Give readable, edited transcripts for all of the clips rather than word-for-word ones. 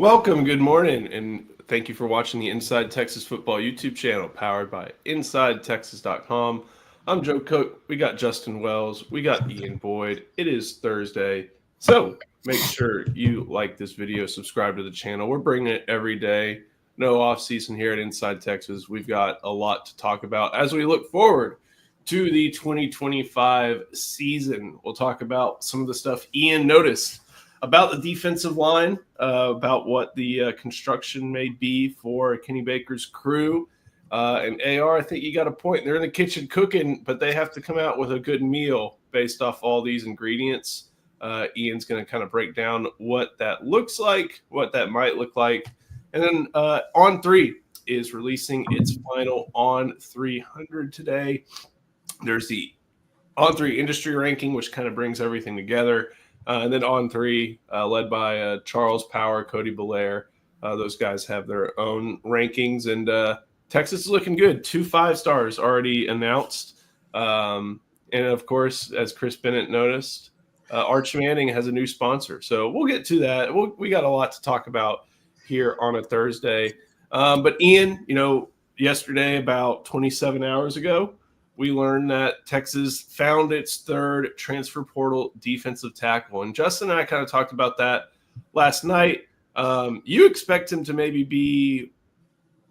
Welcome, good morning, and thank you for watching the Inside Texas Football YouTube channel powered by InsideTexas.com. I'm Joe Cook. We got Justin Wells. We got Ian Boyd. It is Thursday, so make sure you like this video, subscribe to the channel. We're bringing it every day. No off season here at Inside Texas. We've got a lot to talk about as we look forward to the 2025 season. We'll talk about some of the stuff Ian noticed about the defensive line, about what the construction may be for Kenny Baker's crew. And AR, I think you got a point. They're in the kitchen cooking, but they have to come out with a good meal based off all these ingredients. Ian's going to kind of break down what that looks like, what that might look like. And then On3 is releasing its final On 300 today. There's the On3 industry ranking, which kind of brings everything together. And then On3, led by Charles Power, Cody Belair. Those guys have their own rankings. And Texas is looking good. 2 5-stars already announced. And, of course, as Chris Bennett noticed, Arch Manning has a new sponsor. So we'll get to that. We got a lot to talk about here on a Thursday. But, Ian, yesterday, about 27 hours ago, we learned that Texas found its third transfer portal defensive tackle. And Justin and I kind of talked about that last night. You expect him to maybe be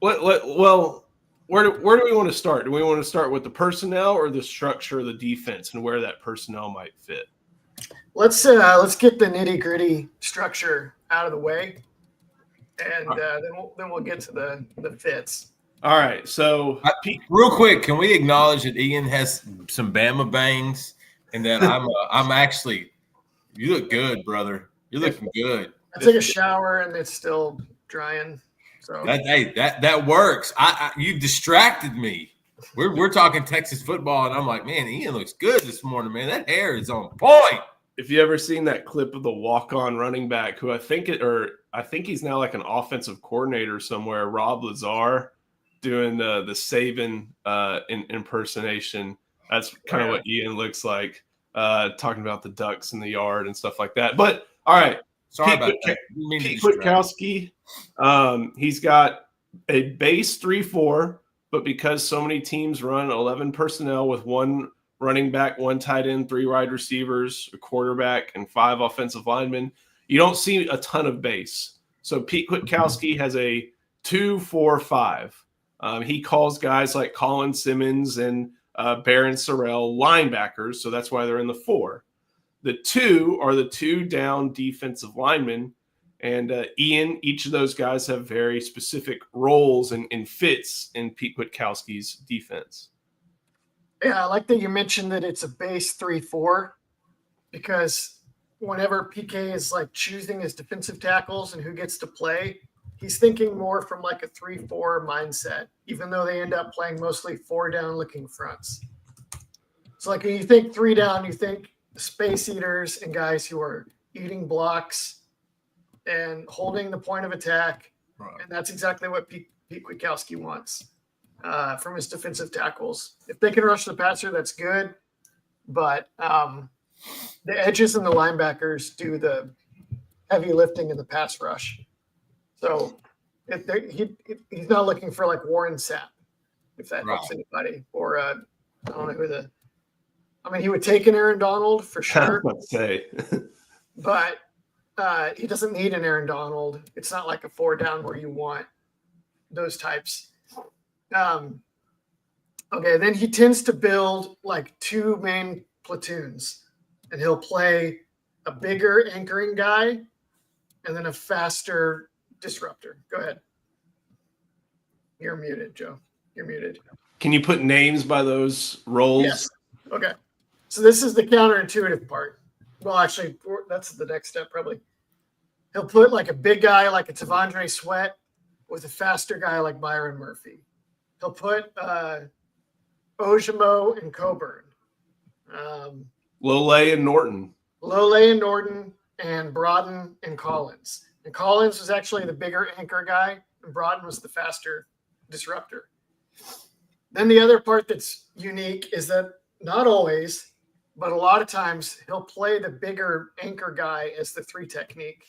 well, where do we want to start? Do we want to start with the personnel or the structure of the defense and where that personnel might fit? Let's get the nitty-gritty structure out of the way, and then we'll get to the fits. All right, so real quick, can we acknowledge that Ian has some Bama bangs and that I'm actually – you look good, brother. You're looking good. I took a shower and it's still drying. So that works. You distracted me. We're talking Texas football, and I'm like, man, Ian looks good this morning, man. That hair is on point. If you ever seen that clip of the walk-on running back who I think he's now like an offensive coordinator somewhere, Rob Lazar, doing the Saban impersonation. That's kind of what Ian looks like, talking about the ducks in the yard and stuff like that. But all right, sorry about that. Pete Kwiatkowski, he's got a base 3-4, but because so many teams run 11 personnel with 1 running back, 1 tight end, 3 wide receivers, a quarterback, and 5 offensive linemen, you don't see a ton of base. So Pete Kwiatkowski has a 2-4-5. He calls guys like Colin Simmons and Barron Sorrell linebackers, so that's why they're in the 4. The 2 are the 2 down defensive linemen, and Ian, each of those guys have very specific roles and fits in Pete Kwiatkowski's defense. Yeah, I like that you mentioned that it's a base 3-4, because whenever PK is like choosing his defensive tackles and who gets to play, he's thinking more from like a 3-4 mindset, even though they end up playing mostly 4 down looking fronts. So like when you think 3 down, you think space eaters and guys who are eating blocks and holding the point of attack. Right. And that's exactly what Pete Kwiatkowski wants from his defensive tackles. If they can rush the passer, that's good. But the edges and the linebackers do the heavy lifting in the pass rush. So he's not looking for like Warren Sapp, if that helps anybody. Or I don't know who he would take an Aaron Donald for sure. Let's say. But he doesn't need an Aaron Donald. It's not like a 4 down where you want those types. Okay, then he tends to build like 2 main platoons, and he'll play a bigger anchoring guy and then a faster disruptor. Go ahead. You're muted, Joe. You're muted. Can you put names by those roles? Yes. Okay. So this is the counterintuitive part. Well, actually, that's the next step probably. He'll put like a big guy like a Tavondre Sweat with a faster guy like Byron Murphy. He'll put Ojimo and Coburn. Lole and Norton. Lole and Norton and Brodden and Collins. And Collins was actually the bigger anchor guy, and Brodden was the faster disruptor. Then the other part that's unique is that not always, but a lot of times he'll play the bigger anchor guy as the 3 technique.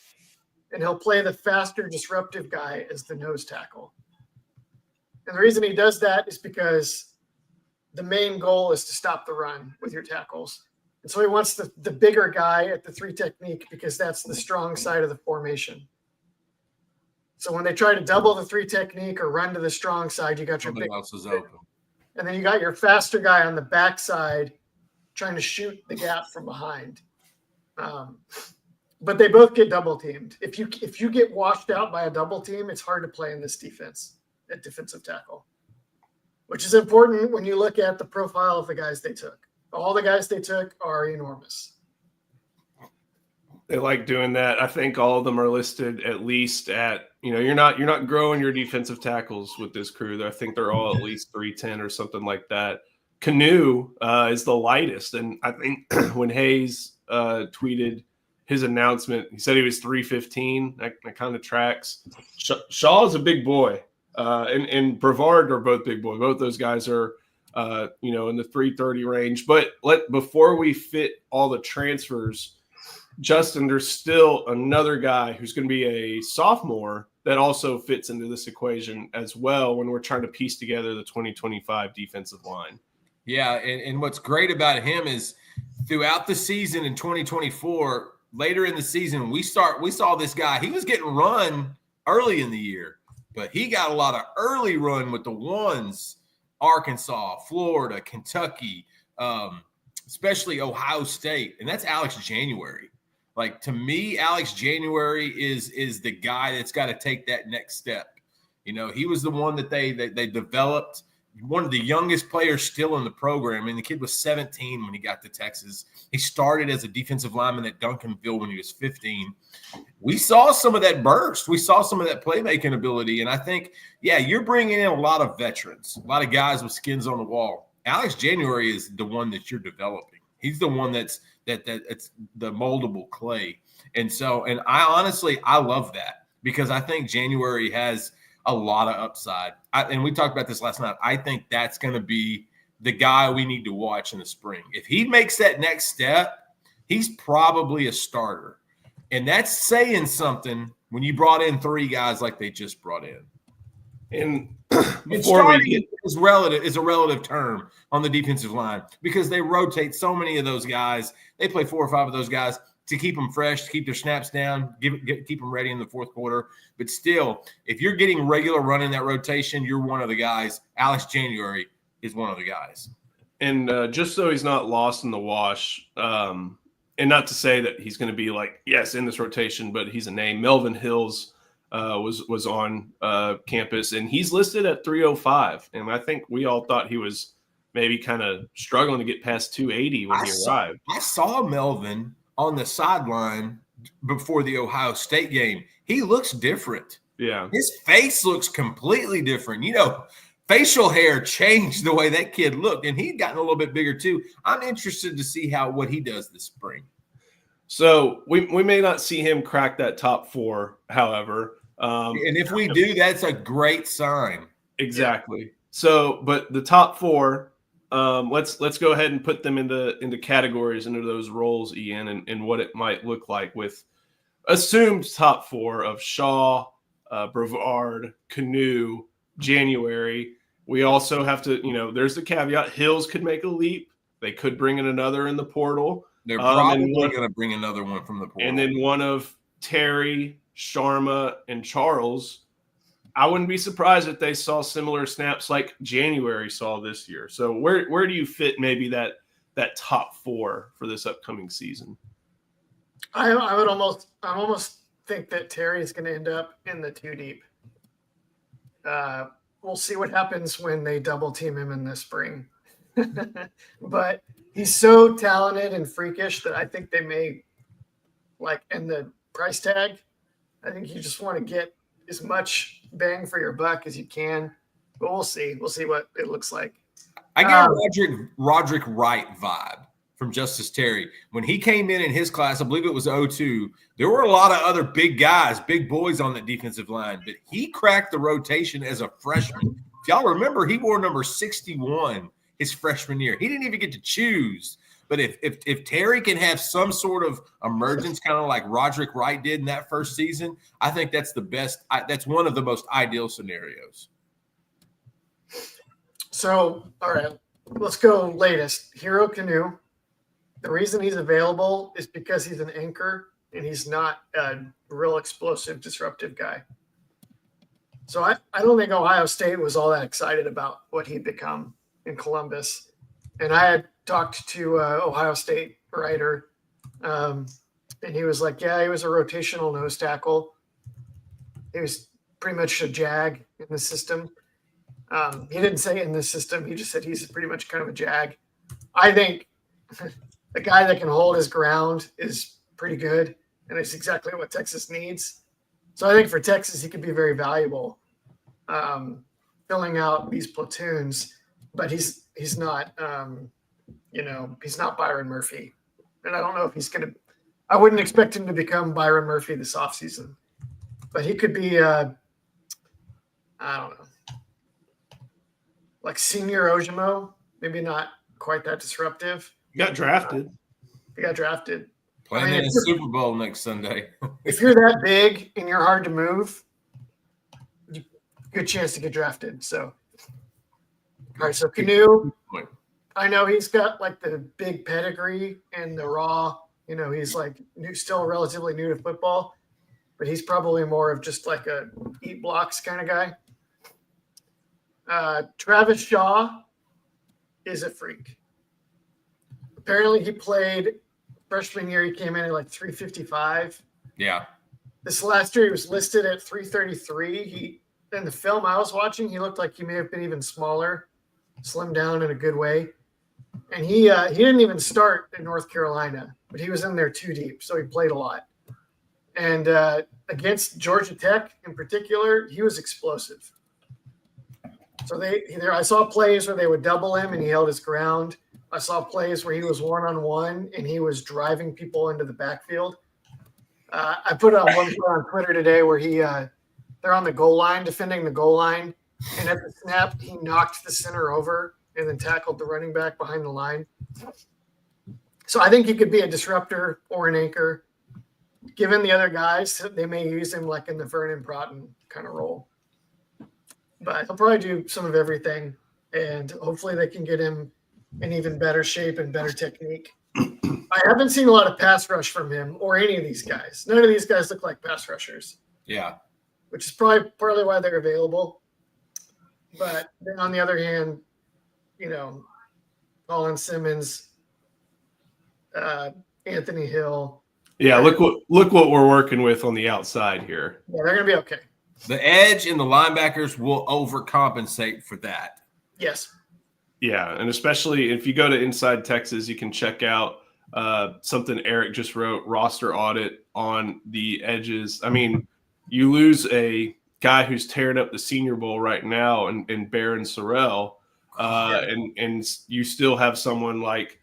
and he'll play the faster, disruptive guy as the nose tackle. And the reason he does that is because the main goal is to stop the run with your tackles. And so he wants the bigger guy at the 3 technique because that's the strong side of the formation. So when they try to double the 3 technique or run to the strong side, you got your Somebody big, else is open. and then you got your faster guy on the backside trying to shoot the gap from behind. But they both get double teamed. If you get washed out by a double team, it's hard to play in this defense at defensive tackle, which is important when you look at the profile of the guys they took. All the guys they took are enormous. They like doing that. I think all of them are listed at least at, you're not growing your defensive tackles with this crew. I think they're all at least 310 or something like that. Canoe is the lightest. And I think when Hayes tweeted his announcement, he said he was 315. That kind of tracks. Shaw is a big boy. And Brevard are both big boy. Both those guys are, in the 330 range. But before we fit all the transfers, Justin, there's still another guy who's going to be a sophomore that also fits into this equation as well when we're trying to piece together the 2025 defensive line. Yeah, and what's great about him is throughout the season in 2024, later in the season, we saw this guy. He was getting run early in the year, but he got a lot of early run with the ones, Arkansas, Florida, Kentucky, especially Ohio State, and that's Alex January. Like, to me, Alex January is the guy that's got to take that next step. He was the one that they developed, one of the youngest players still in the program. I mean, the kid was 17 when he got to Texas. He started as a defensive lineman at Duncanville when he was 15. We saw some of that burst. We saw some of that playmaking ability. And I think, you're bringing in a lot of veterans, a lot of guys with skins on the wall. Alex January is the one that you're developing. He's the one that's the moldable clay. And I love that because I think January has a lot of upside. And we talked about this last night. I think that's going to be the guy we need to watch in the spring. If he makes that next step, he's probably a starter. And that's saying something when you brought in 3 guys like they just brought in. And starting is a relative term on the defensive line because they rotate so many of those guys. They play 4 or 5 of those guys to keep them fresh, to keep their snaps down, keep them ready in the fourth quarter. But still, if you're getting regular run in that rotation, you're one of the guys. Alex January is one of the guys. And just so he's not lost in the wash, and not to say that he's going to be in this rotation, but he's a name. Melvin Hills was on campus, and he's listed at 305. And I think we all thought he was maybe kind of struggling to get past 280 when he arrived. I saw Melvin on the sideline before the Ohio State game. He looks different. Yeah. His face looks completely different. Facial hair changed the way that kid looked, and he'd gotten a little bit bigger too. I'm interested to see what he does this spring. So we may not see him crack that top 4, however. And if we do, that's a great sign. Exactly. Yeah. So, but the top 4, let's go ahead and put them into categories, into those roles, Ian, and what it might look like with assumed top 4 of Shaw, Brevard, Canoe, January. We also have to, there's the caveat. Hills could make a leap. They could bring in another in the portal. They're probably going to bring another one from the portal. And then one of Terry, Sharma, and Charles. I wouldn't be surprised if they saw similar snaps like January saw this year. So where do you fit maybe that top 4 for this upcoming season? I almost think that Terry is going to end up in the 2 deep. We'll see what happens when they double team him in the spring. But he's so talented and freakish that I think they may end the price tag. I think you just want to get as much bang for your buck as you can. But we'll see. We'll see what it looks like. I get a Roderick Wright vibe from Justice Terry. When he came in his class, I believe it was 02, there were a lot of other big guys, big boys on the defensive line, but he cracked the rotation as a freshman. If y'all remember, he wore number 61 his freshman year. He didn't even get to choose, But if Terry can have some sort of emergence, kind of like Roderick Wright did in that first season, I think that's the best. That's one of the most ideal scenarios. So, all right, let's go latest. Hero Canoe. The reason he's available is because he's an anchor and he's not a real explosive, disruptive guy. So I don't think Ohio State was all that excited about what he'd become in Columbus. And I had talked to Ohio State writer, and he was like, yeah, he was a rotational nose tackle. He was pretty much a jag in the system. He didn't say in this system. He just said he's pretty much kind of a jag. I think a guy that can hold his ground is pretty good, and it's exactly what Texas needs. So I think for Texas, he could be very valuable, filling out these platoons. But he's not, he's not Byron Murphy, and I don't know if he's going to. I wouldn't expect him to become Byron Murphy this offseason, but he could be. I don't know. Like Senior Ojimo, maybe not quite that disruptive. He got drafted. He got drafted. Playing in a Super Bowl next Sunday. If you're that big and you're hard to move, good chance to get drafted. So, all right. So Canoe, I know he's got like the big pedigree and the raw. He's like still relatively new to football, but he's probably more of just like a eat blocks kind of guy. Travis Shaw is a freak. Apparently he played freshman year. He came in at like 355. Yeah. This last year he was listed at 333. In the film I was watching, he looked like he may have been even smaller, slimmed down in a good way. And he didn't even start in North Carolina, but he was in there too deep. So he played a lot. And against Georgia Tech in particular, he was explosive. So I saw plays where they would double him and he held his ground. I saw plays where he was one-on-one and he was driving people into the backfield. I put on one play on Twitter today where they're on the goal line, defending the goal line, and at the snap, he knocked the center over and then tackled the running back behind the line. So I think he could be a disruptor or an anchor. Given the other guys, they may use him like in the Vernon Broughton kind of role. But he'll probably do some of everything, and hopefully they can get him in even better shape and better technique. I haven't seen a lot of pass rush from him or any of these guys. None of these guys look like pass rushers. Yeah. Which is probably partly why they're available. But then on the other hand, Colin Simmons, Anthony Hill. Yeah, look what we're working with on the outside here. Yeah, they're going to be okay. The edge and the linebackers will overcompensate for that. Yes. Yeah, and especially if you go to Inside Texas, you can check out something Eric just wrote, roster audit on the edges. I mean, you lose a guy who's tearing up the Senior Bowl right now in Barron Sorrell, and you still have someone like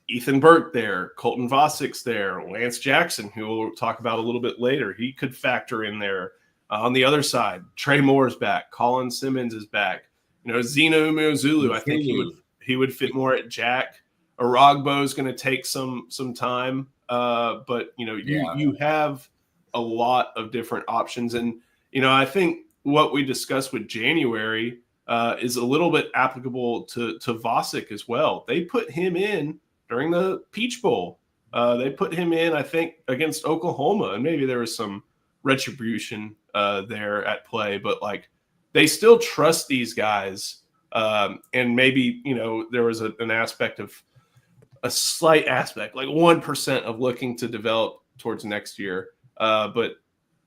Ethan Burke there, Colton Vossick's there, Lance Jackson, who we'll talk about a little bit later. He could factor in there. On the other side, Trey Moore's back. Colin Simmons is back. Zeno Umeozulu, I think he would fit more at Jack. Aragbo is going to take some time, but you have a lot of different options, and I think what we discussed with January is a little bit applicable to Vossick as well. They put him in during the Peach Bowl. They put him in, I think, against Oklahoma, and maybe there was some retribution there at play, but they still trust these guys, and maybe there was an aspect of a slight aspect, like 1% of looking to develop towards next year, but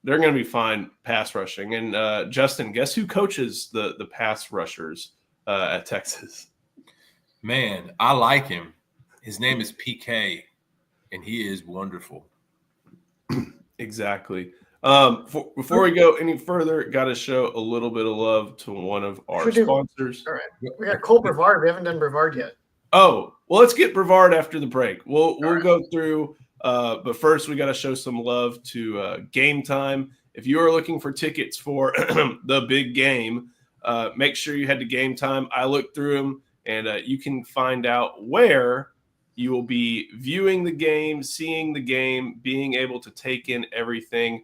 they're going to be fine pass rushing. And Justin, guess who coaches the pass rushers at Texas? Man, I like him. His name is PK, and he is wonderful. Exactly. Before we go any further, got to show a little bit of love to one of our sponsors. All right. We got Cole Brevard. We haven't done Brevard yet. Oh, well, let's get Brevard after the break. We'll go through, but first we got to show some love to Game Time. If you are looking for tickets for the big game, make sure you head to Game Time. I looked through them, and you can find out where You will be viewing the game, seeing the game, being able to take in everything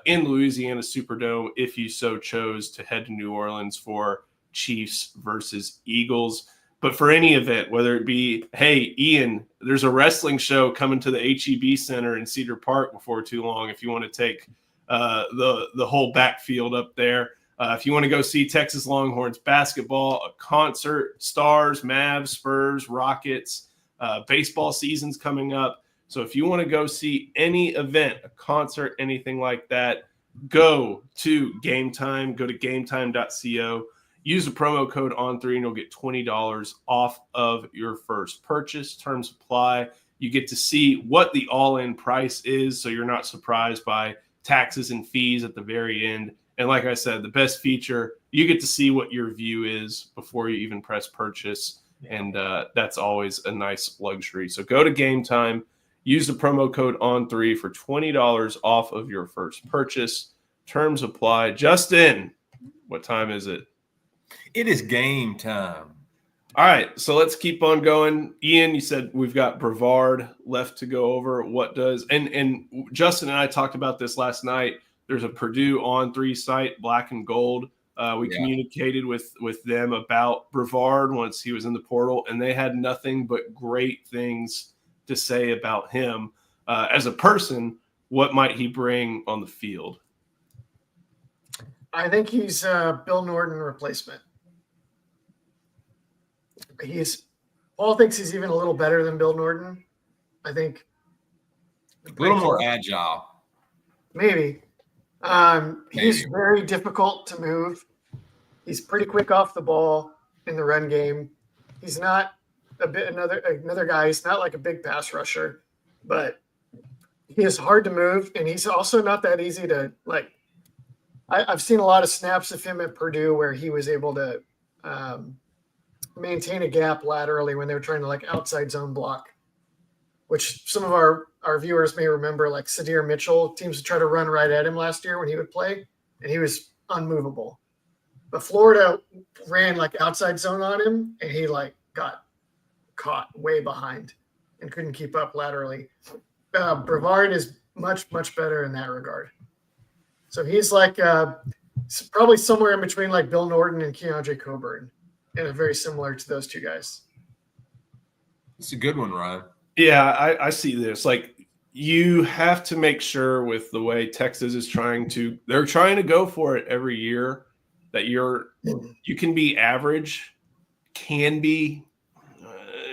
in Louisiana Superdome if you so chose to head to New Orleans for Chiefs versus Eagles. But for any event, whether it be, hey, Ian, there's a wrestling show coming to the HEB Center in Cedar Park before too long if you want to take the whole backfield up there. If you want to go see Texas Longhorns basketball, a concert, Stars, Mavs, Spurs, Rockets, baseball season's coming up. So if you want to go see any event, a concert, anything like that, go to Game Time. Go to gametime.co. Use the promo code ON3 and you'll get $20 off of your first purchase. Terms apply. You get to see what the all-in price is, so you're not surprised by taxes and fees at the very end. And like I said, the best feature, you get to see what your view is before you even press purchase. And that's always a nice luxury. So go to Game Time. Use the promo code ON3 for $20 off of your first purchase. Terms apply. Justin, what time is it? It is game time. All right, so let's keep on going. Ian, you said we've got Brevard left to go over. What does and Justin and I talked about this last night. There's a Purdue On3 site, Black and Gold. We communicated with them about Brevard once he was in the portal, and they had nothing but great things to say about him as a person. What might he bring on the field? I think he's a Bill Norton replacement. Paul thinks he's even a little better than Bill Norton. I think a little more agile. Maybe. He's very difficult to move. He's pretty quick off the ball in the run game. He's not another guy. He's not like a big pass rusher, but he is hard to move, and he's also not that easy to like. I've seen a lot of snaps of him at Purdue where he was able to maintain a gap laterally when they were trying to like outside zone block, which some of our viewers may remember, like Sadir Mitchell, teams would try to run right at him last year when he would play, and he was unmovable. But Florida ran like outside zone on him, and he like got caught way behind and couldn't keep up laterally. Brevard is much, much better in that regard. So he's like probably somewhere in between like Bill Norton and Keandre Coburn, and very similar to those two guys. It's a good one, Ryan. Yeah, I see this. Like, you have to make sure with the way Texas is they're trying to go for it every year, that you can be average, can be.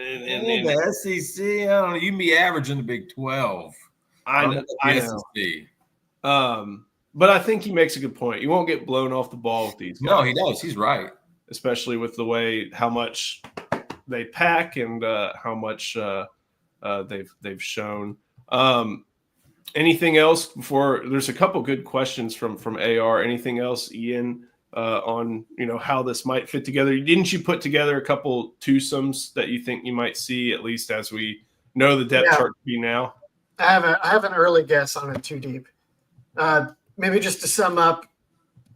In the SEC, I don't know. You can be average in the Big 12. I know. SEC. But I think he makes a good point. You won't get blown off the ball with these guys. No, he does. He's right. Especially with the way how much they pack and how much they've shown. Anything else before? There's a couple good questions from AR. Anything else, Ian, on how this might fit together? Didn't you put together a couple twosomes that you think you might see, at least as we know the depth chart to be now? I have an early guess on it too deep. Maybe just to sum up,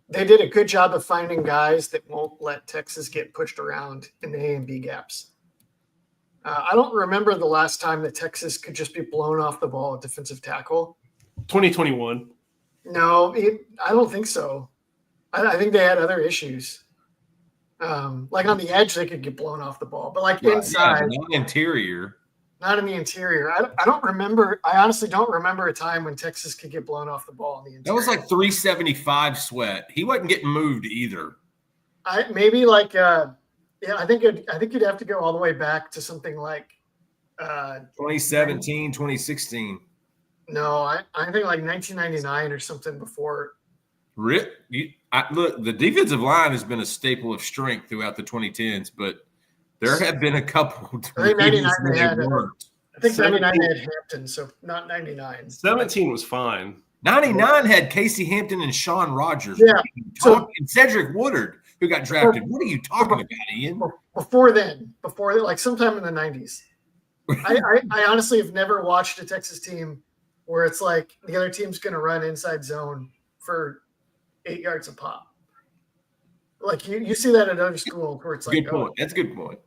they did a good job of finding guys that won't let Texas get pushed around in the A and B gaps. I don't remember the last time that Texas could just be blown off the ball at defensive tackle. 2021. No, I don't think so. I think they had other issues. Like on the edge, they could get blown off the ball, but like inside, not interior. Not in the interior. I don't remember. I honestly don't remember a time when Texas could get blown off the ball in the interior. That was like 375 sweat. He wasn't getting moved either. I think you'd have to go all the way back to something like 2017, 2016. No, I think like 1999 or something before. Look, the defensive line has been a staple of strength throughout the 2010s, but there have been a couple. I think 99 they had. I think 99 they had Hampton, so not 99. 17 was fine. 99 had Casey Hampton and Sean Rogers. Yeah. And Cedric Woodard, who got drafted. What are you talking about, Ian? Before like sometime in the 90s. I honestly have never watched a Texas team where it's like the other team's going to run inside zone for 8 yards a pop. Like you see that at other schools where it's like, good point. That's a good point.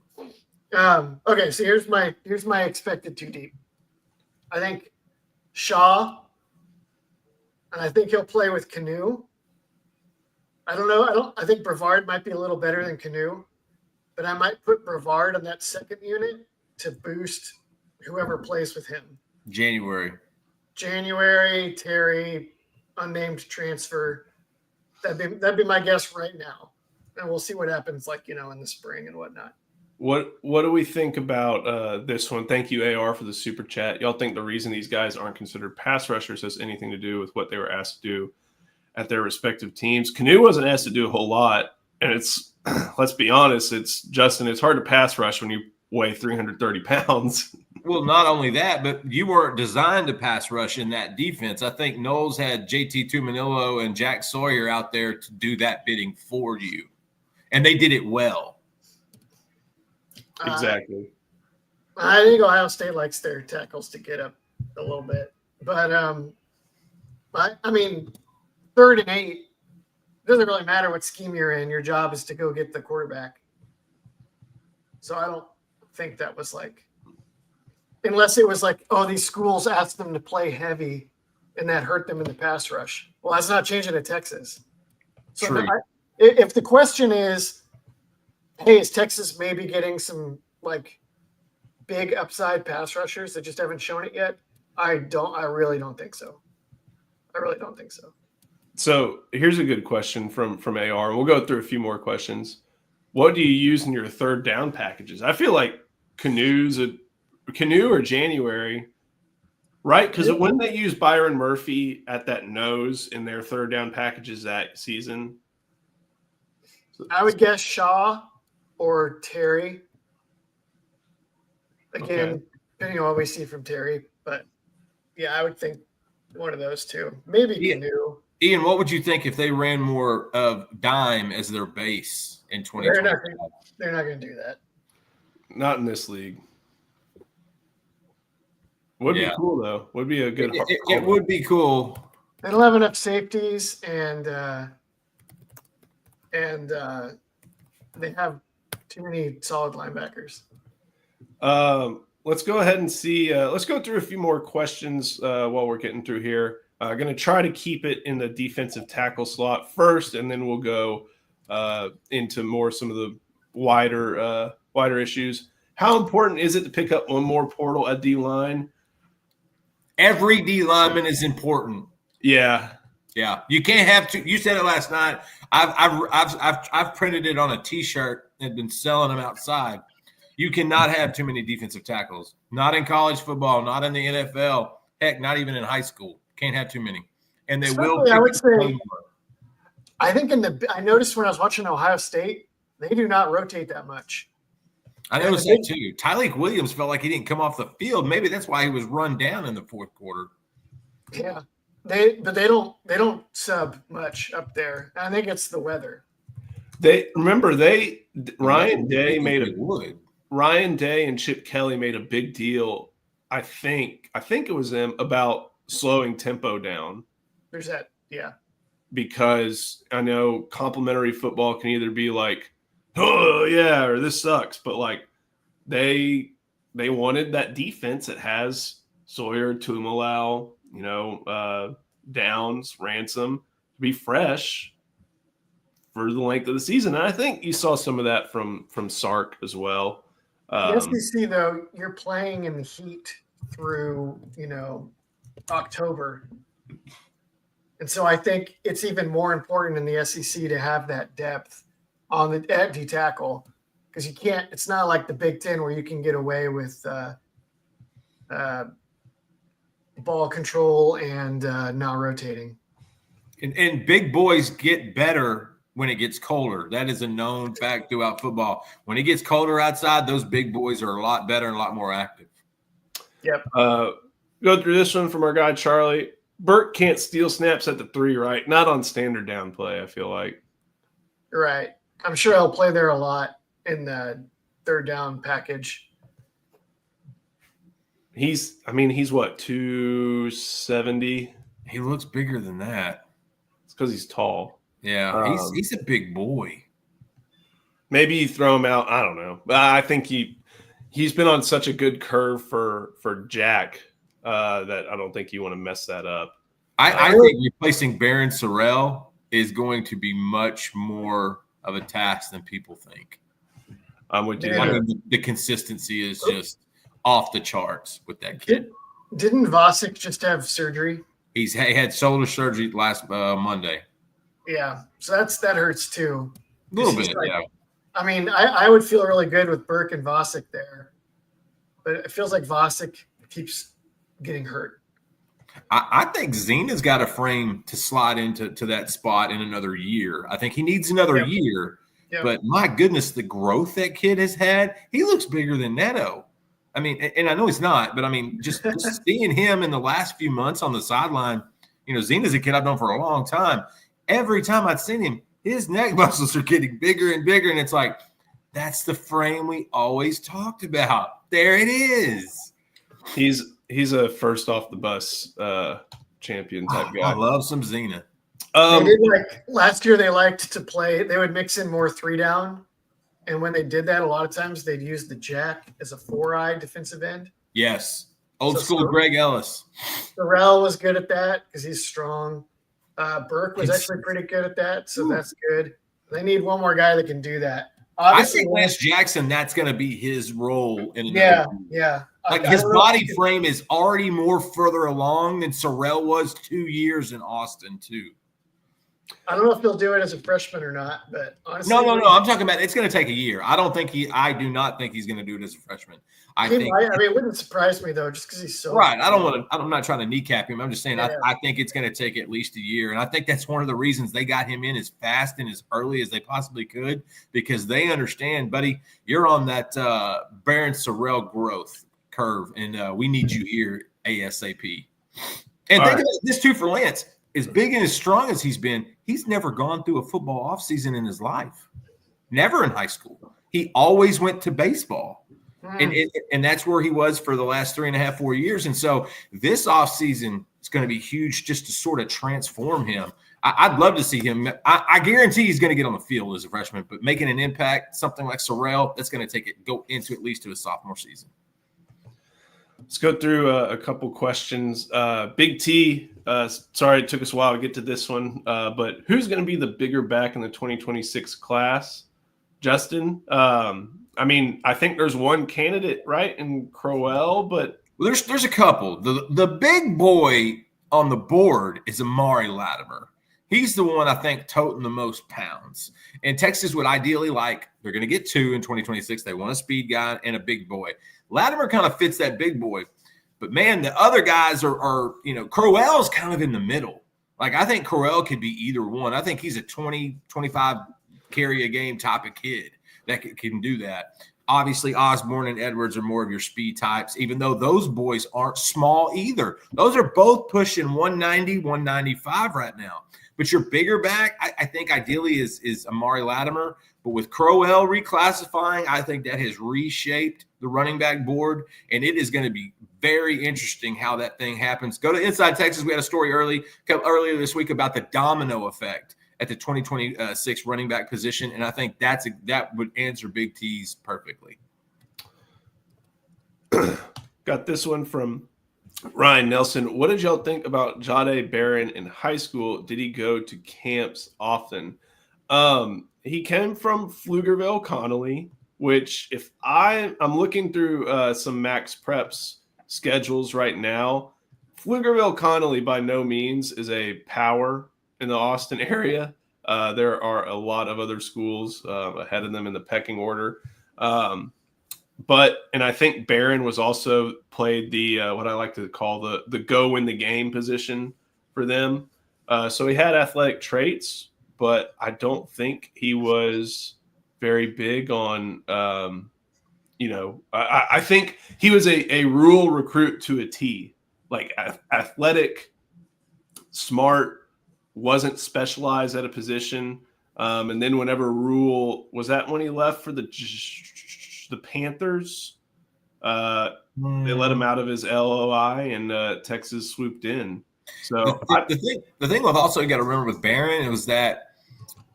Okay, so here's my expected too deep. I think Shaw, and I think he'll play with Canoe. I don't know. I think Brevard might be a little better than Canoe, but I might put Brevard on that second unit to boost whoever plays with him. January, Terry, unnamed transfer. That'd be my guess right now, and we'll see what happens, in the spring and whatnot. What do we think about this one? Thank you, AR, for the super chat. Y'all think the reason these guys aren't considered pass rushers has anything to do with what they were asked to do at their respective teams? Canoe wasn't asked to do a whole lot, and it's let's be honest, it's hard to pass rush when you weigh 330 pounds. Well, not only that, but you weren't designed to pass rush in that defense. I think Knowles had JT Tumanillo and Jack Sawyer out there to do that bidding for you, and they did it well. Exactly. I think Ohio State likes their tackles to get up a little bit, but I mean, 3rd and 8, it doesn't really matter what scheme you're in. Your job is to go get the quarterback. So I don't think that was unless it was these schools asked them to play heavy and that hurt them in the pass rush. Well, that's not changing at Texas. So True. If the question is, hey, is Texas maybe getting some big upside pass rushers that just haven't shown it yet? I really don't think so. So here's a good question from AR, and we'll go through a few more questions. What do you use in your third down packages? I feel like Canoe or January, right? Because wouldn't they use Byron Murphy at that nose in their third down packages that season? I would guess Shaw or Terry. Again, depending on what we see from Terry, but yeah, I would think one of those two. Maybe Canoe. Ian, what would you think if they ran more of dime as their base in 2020? They're not going to do that. Not in this league. Would be cool though. Would be a good. It would be cool. They don't have enough safeties, and they have too many solid linebackers. Let's go ahead and see. Let's go through a few more questions while we're getting through here. Going to try to keep it in the defensive tackle slot first, and then we'll go into some of the wider issues. How important is it to pick up one more portal at D-line? Every D lineman is important. Yeah. You can't have two. You said it last night. I've printed it on a T-shirt and been selling them outside. You cannot have too many defensive tackles. Not in college football, not in the NFL. Heck, not even in high school. Can't have too many. And they will. I would say. I think I noticed when I was watching Ohio State, they do not rotate that much. I noticed that too. Tyleik Williams felt like he didn't come off the field. Maybe that's why he was run down in the fourth quarter. Yeah, they don't sub much up there. I think it's the weather. Ryan Day and Chip Kelly made a big deal. I think it was them about slowing tempo down. There's that, yeah. Because I know complimentary football can either be oh yeah, or this sucks, but they wanted that defense that has Sawyer, Tumalau, Downs, Ransom to be fresh for the length of the season. And I think you saw some of that from Sark as well. The SEC though, you're playing in the heat through October. And so I think it's even more important in the SEC to have that depth on the D tackle, because it's not like the Big Ten where you can get away with ball control and not rotating. And big boys get better when it gets colder. That is a known fact throughout football. When it gets colder outside, those big boys are a lot better and a lot more active. Yep. Go through this one from our guy, Charlie. Burke can't steal snaps at the 3, right? Not on standard down play, I feel like. Right. I'm sure he'll play there a lot in the third down package. He's what, 270? He looks bigger than that. It's because he's tall. Yeah, he's a big boy. Maybe you throw him out. I don't know. I think he's been on such a good curve for Jack that I don't think you want to mess that up. I think replacing Baron Sorrell is going to be much more of a task than people think. I'm with you. Yeah. I mean, the consistency is just off the charts with that kid. Didn't Vosick just have surgery? He had shoulder surgery last Monday. Yeah, so that hurts too. A little He's bit, like- yeah. I mean, I would feel really good with Burke and Vosick there, but it feels like Vosick keeps getting hurt. I think Zena's got a frame to slide into that spot in another year. I think he needs another Yep. year. Yep. But my goodness, the growth that kid has had, he looks bigger than Neto. I mean, and I know he's not, but I mean, just seeing him in the last few months on the sideline, Zena's a kid I've known for a long time. Every time I've seen him, his neck muscles are getting bigger and bigger. And it's like, that's the frame we always talked about. There it is. He's a first off the bus champion type guy. I love some Zena. They did last year. They liked to play. They would mix in more 3-down, and when they did that, a lot of times they'd use the jack as a 4-eye defensive end. Yes. Old So school Greg Ellis. Sorrell was good at that because he's strong. Burke was actually pretty good at that, so that's good. They need one more guy that can do that. I Obviously, think Lance Jackson, that's going to be his role. yeah. Like I his don't know body if he frame is already more further along than Sorrell was 2 years in Austin, too. I don't know if he'll do it as a freshman or not, but honestly, No. I'm talking about it's going to take a year. I do not think he's going to do it as a freshman. I he think might. I mean, it wouldn't surprise me though, just because he's so right. I'm not trying to kneecap him. I'm just saying Yeah. I think it's going to take at least a year. And I think that's one of the reasons they got him in as fast and as early as they possibly could, because they understand, buddy, you're on that Baron Sorrell growth curve, and we need you here ASAP. And All think right. about this too for Lance. As big and as strong as he's been, he's never gone through a football offseason in his life. Never in high school. He always went to baseball. And that's where he was for the last 3.5, 4 years. And so this offseason is going to be huge just to sort of transform him. I'd love to see him. I guarantee he's going to get on the field as a freshman, but making an impact, something like Sorrell, that's going to go into at least to his sophomore season. Let's go through a couple questions. Big T, sorry it took us a while to get to this one, but who's going to be the bigger back in the 2026 class? Justin? I mean, I think there's one candidate, right, in Crowell, but Well, there's a couple. The big boy on the board is Amari Latimer. He's the one I think toting the most pounds. And Texas would ideally they're going to get 2 in 2026. They want a speed guy and a big boy. Latimer kind of fits that big boy. But, man, the other guys are Crowell's kind of in the middle. Like, I think Crowell could be either one. I think he's a 20, 25 carry a game type of kid that can do that. Obviously, Osborne and Edwards are more of your speed types, even though those boys aren't small either. Those are both pushing 190, 195 right now. But your bigger back, I think ideally is Amari Latimer. But with Crowell reclassifying, I think that has reshaped the running back board, and it is going to be very interesting how that thing happens. Go to Inside Texas. We had a story earlier this week about the domino effect at the 2026 running back position, and I think that would answer Big T's perfectly. got this one from Ryan Nelson. What did y'all think about Jahdae Barron in high school? Did he go to camps often? He came from Pflugerville Connolly, which if I'm looking through some Max Preps schedules right now, Pflugerville Connolly by no means is a power in the Austin area. There are a lot of other schools ahead of them in the pecking order. And I think Barron was also played the what I like to call the go in the game position for them. So he had athletic traits, but I don't think he was very big on, I think he was a rural recruit to a T, like athletic, smart, wasn't specialized at a position. And then whenever Rule, was that when he left for the Panthers? They let him out of his LOI and Texas swooped in. So the thing we've also got to remember with Barron was that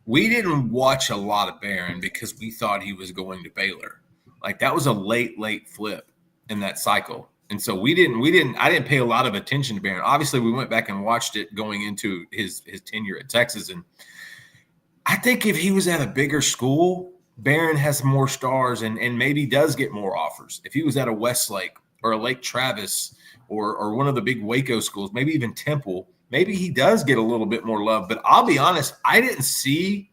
we didn't watch a lot of Barron because we thought he was going to Baylor. Like that was a late flip in that cycle. And so I didn't pay a lot of attention to Barron. Obviously, we went back and watched it going into his tenure at Texas. And I think if he was at a bigger school, Barron has more stars and maybe does get more offers. If he was at a Westlake or a Lake Travis or one of the big Waco schools, maybe even Temple, maybe he does get a little bit more love. But I'll be honest, I didn't see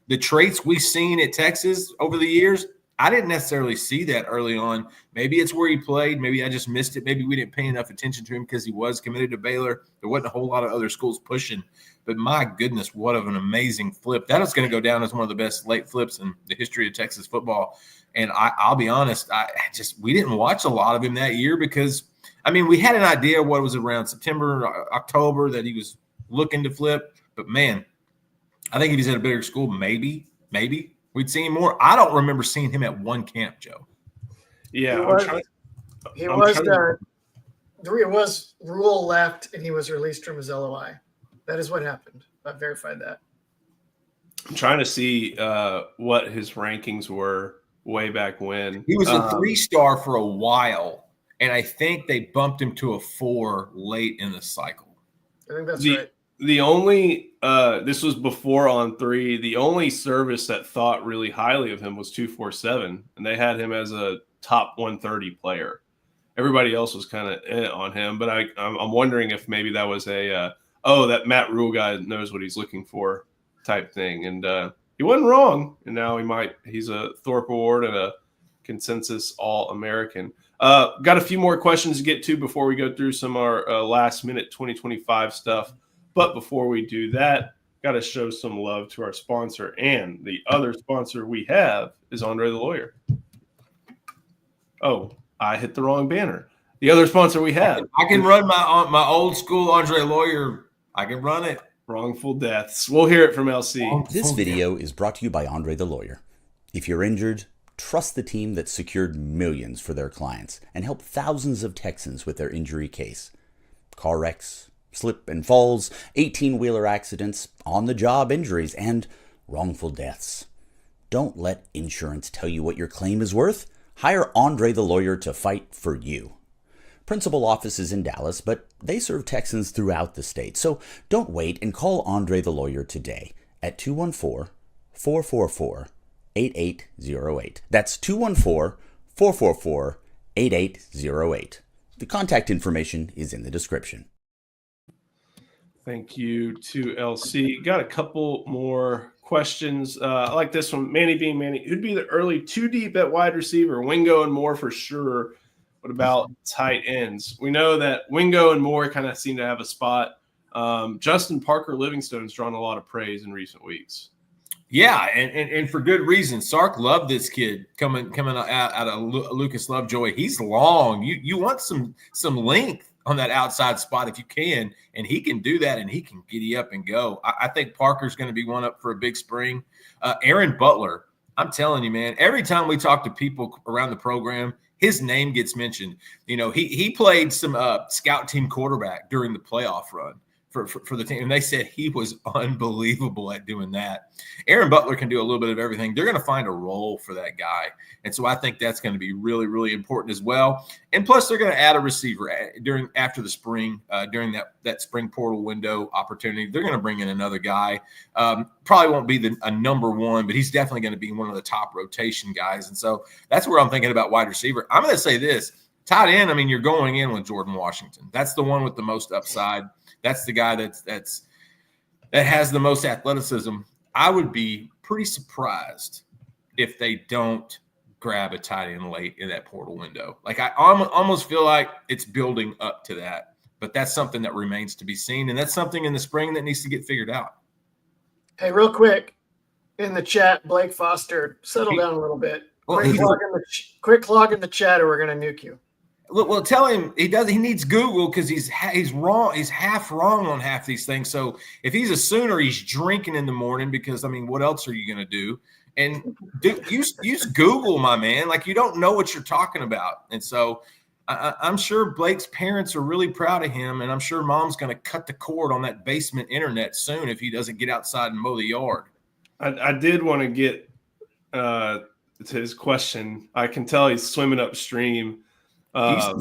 the traits we've seen at Texas over the years. I didn't necessarily see that early on. Maybe it's where he played. Maybe I just missed it. Maybe we didn't pay enough attention to him because he was committed to Baylor. There wasn't a whole lot of other schools pushing. But my goodness, what of an amazing flip. That is going to go down as one of the best late flips in the history of Texas football. And I'll be honest, we didn't watch a lot of him that year because, I mean, we had an idea what was around September, October that he was looking to flip. But, man, I think if he's at a bigger school, maybe we'd see him more. I don't remember seeing him at one camp, Joe. Yeah. It was Rule left and he was released from his LOI. That is what happened. I verified that. I'm trying to see what his rankings were way back when. He was a 3-star for a while, and I think they bumped him to a 4 late in the cycle. I think that's right. The only this was before On 3. The only service that thought really highly of him was 247, and they had him as a top 130 player. Everybody else was kind of on him, but I'm wondering if maybe that was a that Matt Rule guy knows what he's looking for type thing, and he wasn't wrong. And now he's a Thorpe Award and a consensus All-American. Got a few more questions to get to before we go through some of our last minute 2025 stuff. But before we do that, got to show some love to our sponsor. And the other sponsor we have is Andre the Lawyer. Oh, I hit the wrong banner. The other sponsor we have. I can run my old school Andre Lawyer. I can run it. Wrongful deaths. We'll hear it from LC. This video is brought to you by Andre the Lawyer. If you're injured, trust the team that secured millions for their clients and helped thousands of Texans with their injury case. Car wrecks, slip and falls, 18-wheeler accidents, on-the-job injuries, and wrongful deaths. Don't let insurance tell you what your claim is worth. Hire Andre the Lawyer to fight for you. Principal office is in Dallas, but they serve Texans throughout the state. So don't wait and call Andre the Lawyer today at 214-444-8808. That's 214-444-8808. The contact information is in the description. Thank you to LC. Got a couple more questions. I like this one. Manny being Manny. Who'd be the early 2 deep at wide receiver? Wingo and Moore for sure. What about tight ends? We know that Wingo and Moore kind of seem to have a spot. Justin Parker Livingstone's drawn a lot of praise in recent weeks. Yeah, and for good reason. Sark loved this kid coming out of Lucas Lovejoy. He's long. You want some length on that outside spot if you can, and he can do that, and he can giddy up and go. I think Parker's going to be one up for a big spring. Aaron Butler, I'm telling you, man, every time we talk to people around the program, his name gets mentioned. You know, he played some scout team quarterback during the playoff run for the team, and they said he was unbelievable at doing that. Aaron Butler can do a little bit of everything. They're going to find a role for that guy, and so I think that's going to be really, really important as well. And plus, they're going to add a receiver after the spring, during that spring portal window opportunity. They're going to bring in another guy. Probably won't be a number one, but he's definitely going to be one of the top rotation guys. And so that's where I'm thinking about wide receiver. I'm going to say this. Tight end, I mean, you're going in with Jordan Washington. That's the one with the most upside. That's the guy that has the most athleticism. I would be pretty surprised if they don't grab a tight end late in that portal window. Like I almost feel like it's building up to that, but that's something that remains to be seen, and that's something in the spring that needs to get figured out. Hey, real quick, in the chat, Blake Foster, settle down a little bit. Quick log in the chat, or we're going to nuke you. Well, tell him he needs Google because he's wrong. He's half wrong on half these things. So if he's a Sooner, he's drinking in the morning because, I mean, what else are you going to do? And use Google, my man. Like, you don't know what you're talking about. And so I'm sure Blake's parents are really proud of him, and I'm sure mom's going to cut the cord on that basement internet soon if he doesn't get outside and mow the yard. I did want to get to his question, I can tell he's swimming upstream.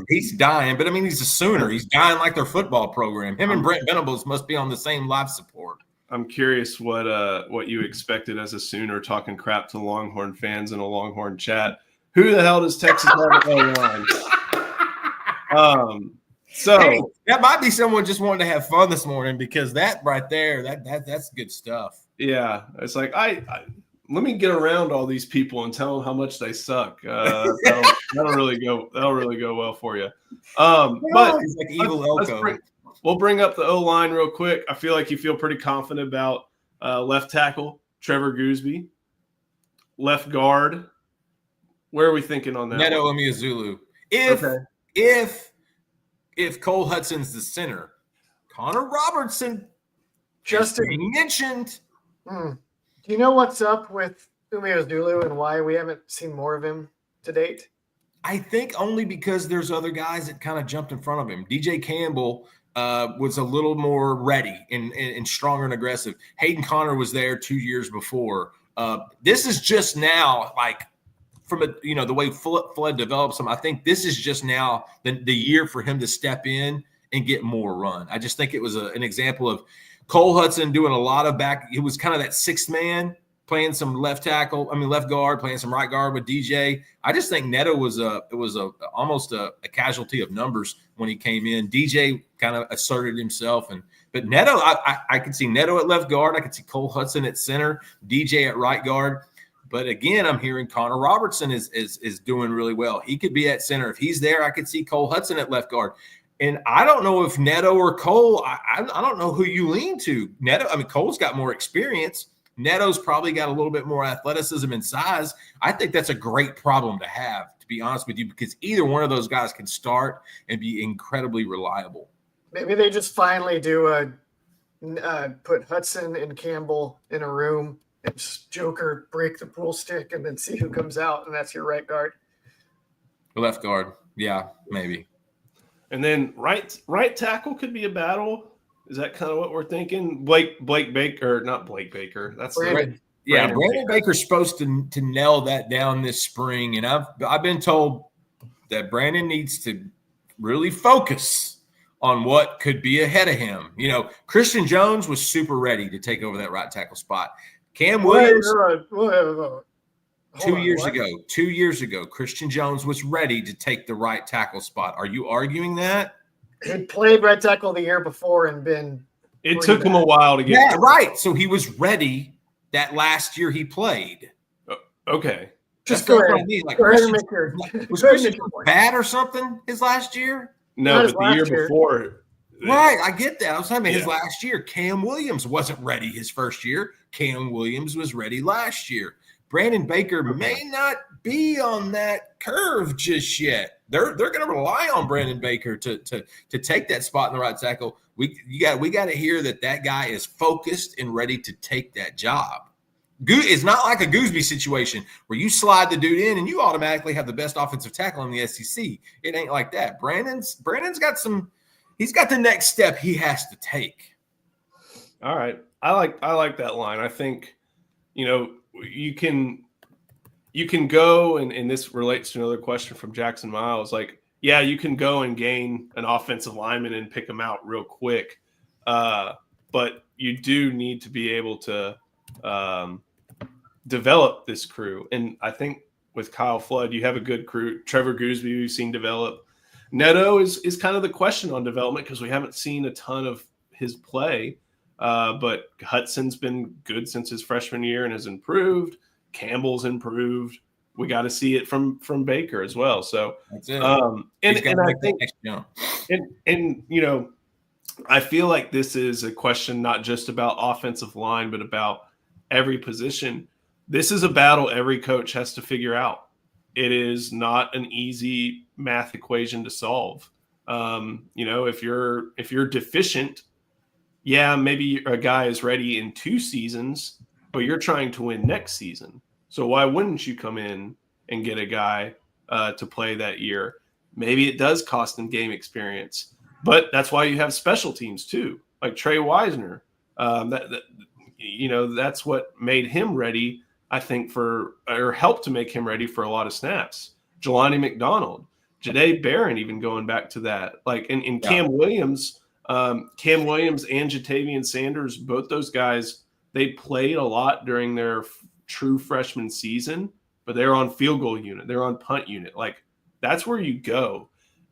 He's dying, but I mean, he's a Sooner. He's dying like their football program. Him and Brent Venables must be on the same life support. I'm curious what you expected as a Sooner, talking crap to Longhorn fans in a Longhorn chat. Who the hell does Texas have O-line? So hey, that might be someone just wanting to have fun this morning, because that right there, that's good stuff. yeah, it's like I let me get around all these people and tell them how much they suck. That'll really go well for you. But he's like evil Elko. We'll bring up the O-line real quick. I feel like you feel pretty confident about left tackle Trevor Gooseby, left guard. Where are we thinking on that? Neto Umeozulu. If Cole Hudson's the center, Connor Robertson, Justin, he mentioned. do you know what's up with Umeozulu and why we haven't seen more of him to date? I think only because there's other guys that kind of jumped in front of him. DJ Campbell was a little more ready and stronger and aggressive. Hayden Connor was there 2 years before. This is just now, like, from the way Flood develops him, I think this is just now the year for him to step in and get more run. I just think it was an example of Cole Hudson doing a lot of back. He was kind of that sixth man, playing some left guard, playing some right guard with DJ. I just think Neto was almost a casualty of numbers when he came in. DJ kind of asserted himself, but Neto, I could see Neto at left guard. I could see Cole Hudson at center, DJ at right guard. But again, I'm hearing Connor Robertson is doing really well. He could be at center. If he's there, I could see Cole Hudson at left guard. And I don't know if Neto or Cole, I don't know who you lean to. Cole's got more experience. Neto's probably got a little bit more athleticism and size. I think that's a great problem to have, to be honest with you, because either one of those guys can start and be incredibly reliable. Maybe they just finally do put Hudson and Campbell in a room and just Joker break the pool stick and then see who comes out, and that's your right guard. Left guard, yeah, maybe. And then right tackle could be a battle. Is that kind of what we're thinking? Blake Baker, not Blake Baker. That's Brandon. Brandon Baker's supposed to nail that down this spring, and I've been told that Brandon needs to really focus on what could be ahead of him. Christian Jones was super ready to take over that right tackle spot. Cam Williams, 2 years ago, Christian Jones was ready to take the right tackle spot. Are you arguing that? He played right tackle the year before and been. It took him a while to get. Yeah, right. So he was ready that last year he played. Okay. Just go ahead. Was Christian bad or something his last year? No, but the year before. Right, I get that. I was talking about his last year. Cam Williams wasn't ready his first year. Cam Williams was ready last year. Brandon Baker may not be on that curve just yet. They're going to rely on Brandon Baker to take that spot in the right tackle. We got to hear that guy is focused and ready to take that job. It's not like a Gooseby situation where you slide the dude in and you automatically have the best offensive tackle in the SEC. It ain't like that. Brandon's got some. He's got the next step he has to take. All right, I like that line. I think, you can go and this relates to another question from Jackson Miles. Like, yeah, you can go and gain an offensive lineman and pick them out real quick, but you do need to be able to develop this crew. And I think with Kyle Flood, you have a good crew. Trevor Gooseby, we've seen develop. Neto is kind of the question on development because we haven't seen a ton of his play. But Hudson's been good since his freshman year and has improved. Campbell's improved. We got to see it from Baker as well. So that's it. And I think I feel like this is a question not just about offensive line, but about every position. This is a battle every coach has to figure out. It is not an easy math equation to solve. If you're deficient, yeah, maybe a guy is ready in 2 seasons, but you're trying to win next season. So why wouldn't you come in and get a guy to play that year? Maybe it does cost him game experience, but that's why you have special teams too, like Trey Wisner. That's what made him ready I think, or helped to make him ready for a lot of snaps. Jelani McDonald, Jahdae Barron, even going back to that. Like, and Cam Williams and Jatavian Sanders, both those guys, they played a lot during their true freshman season, but they're on field goal unit. They're on punt unit. Like, that's where you go.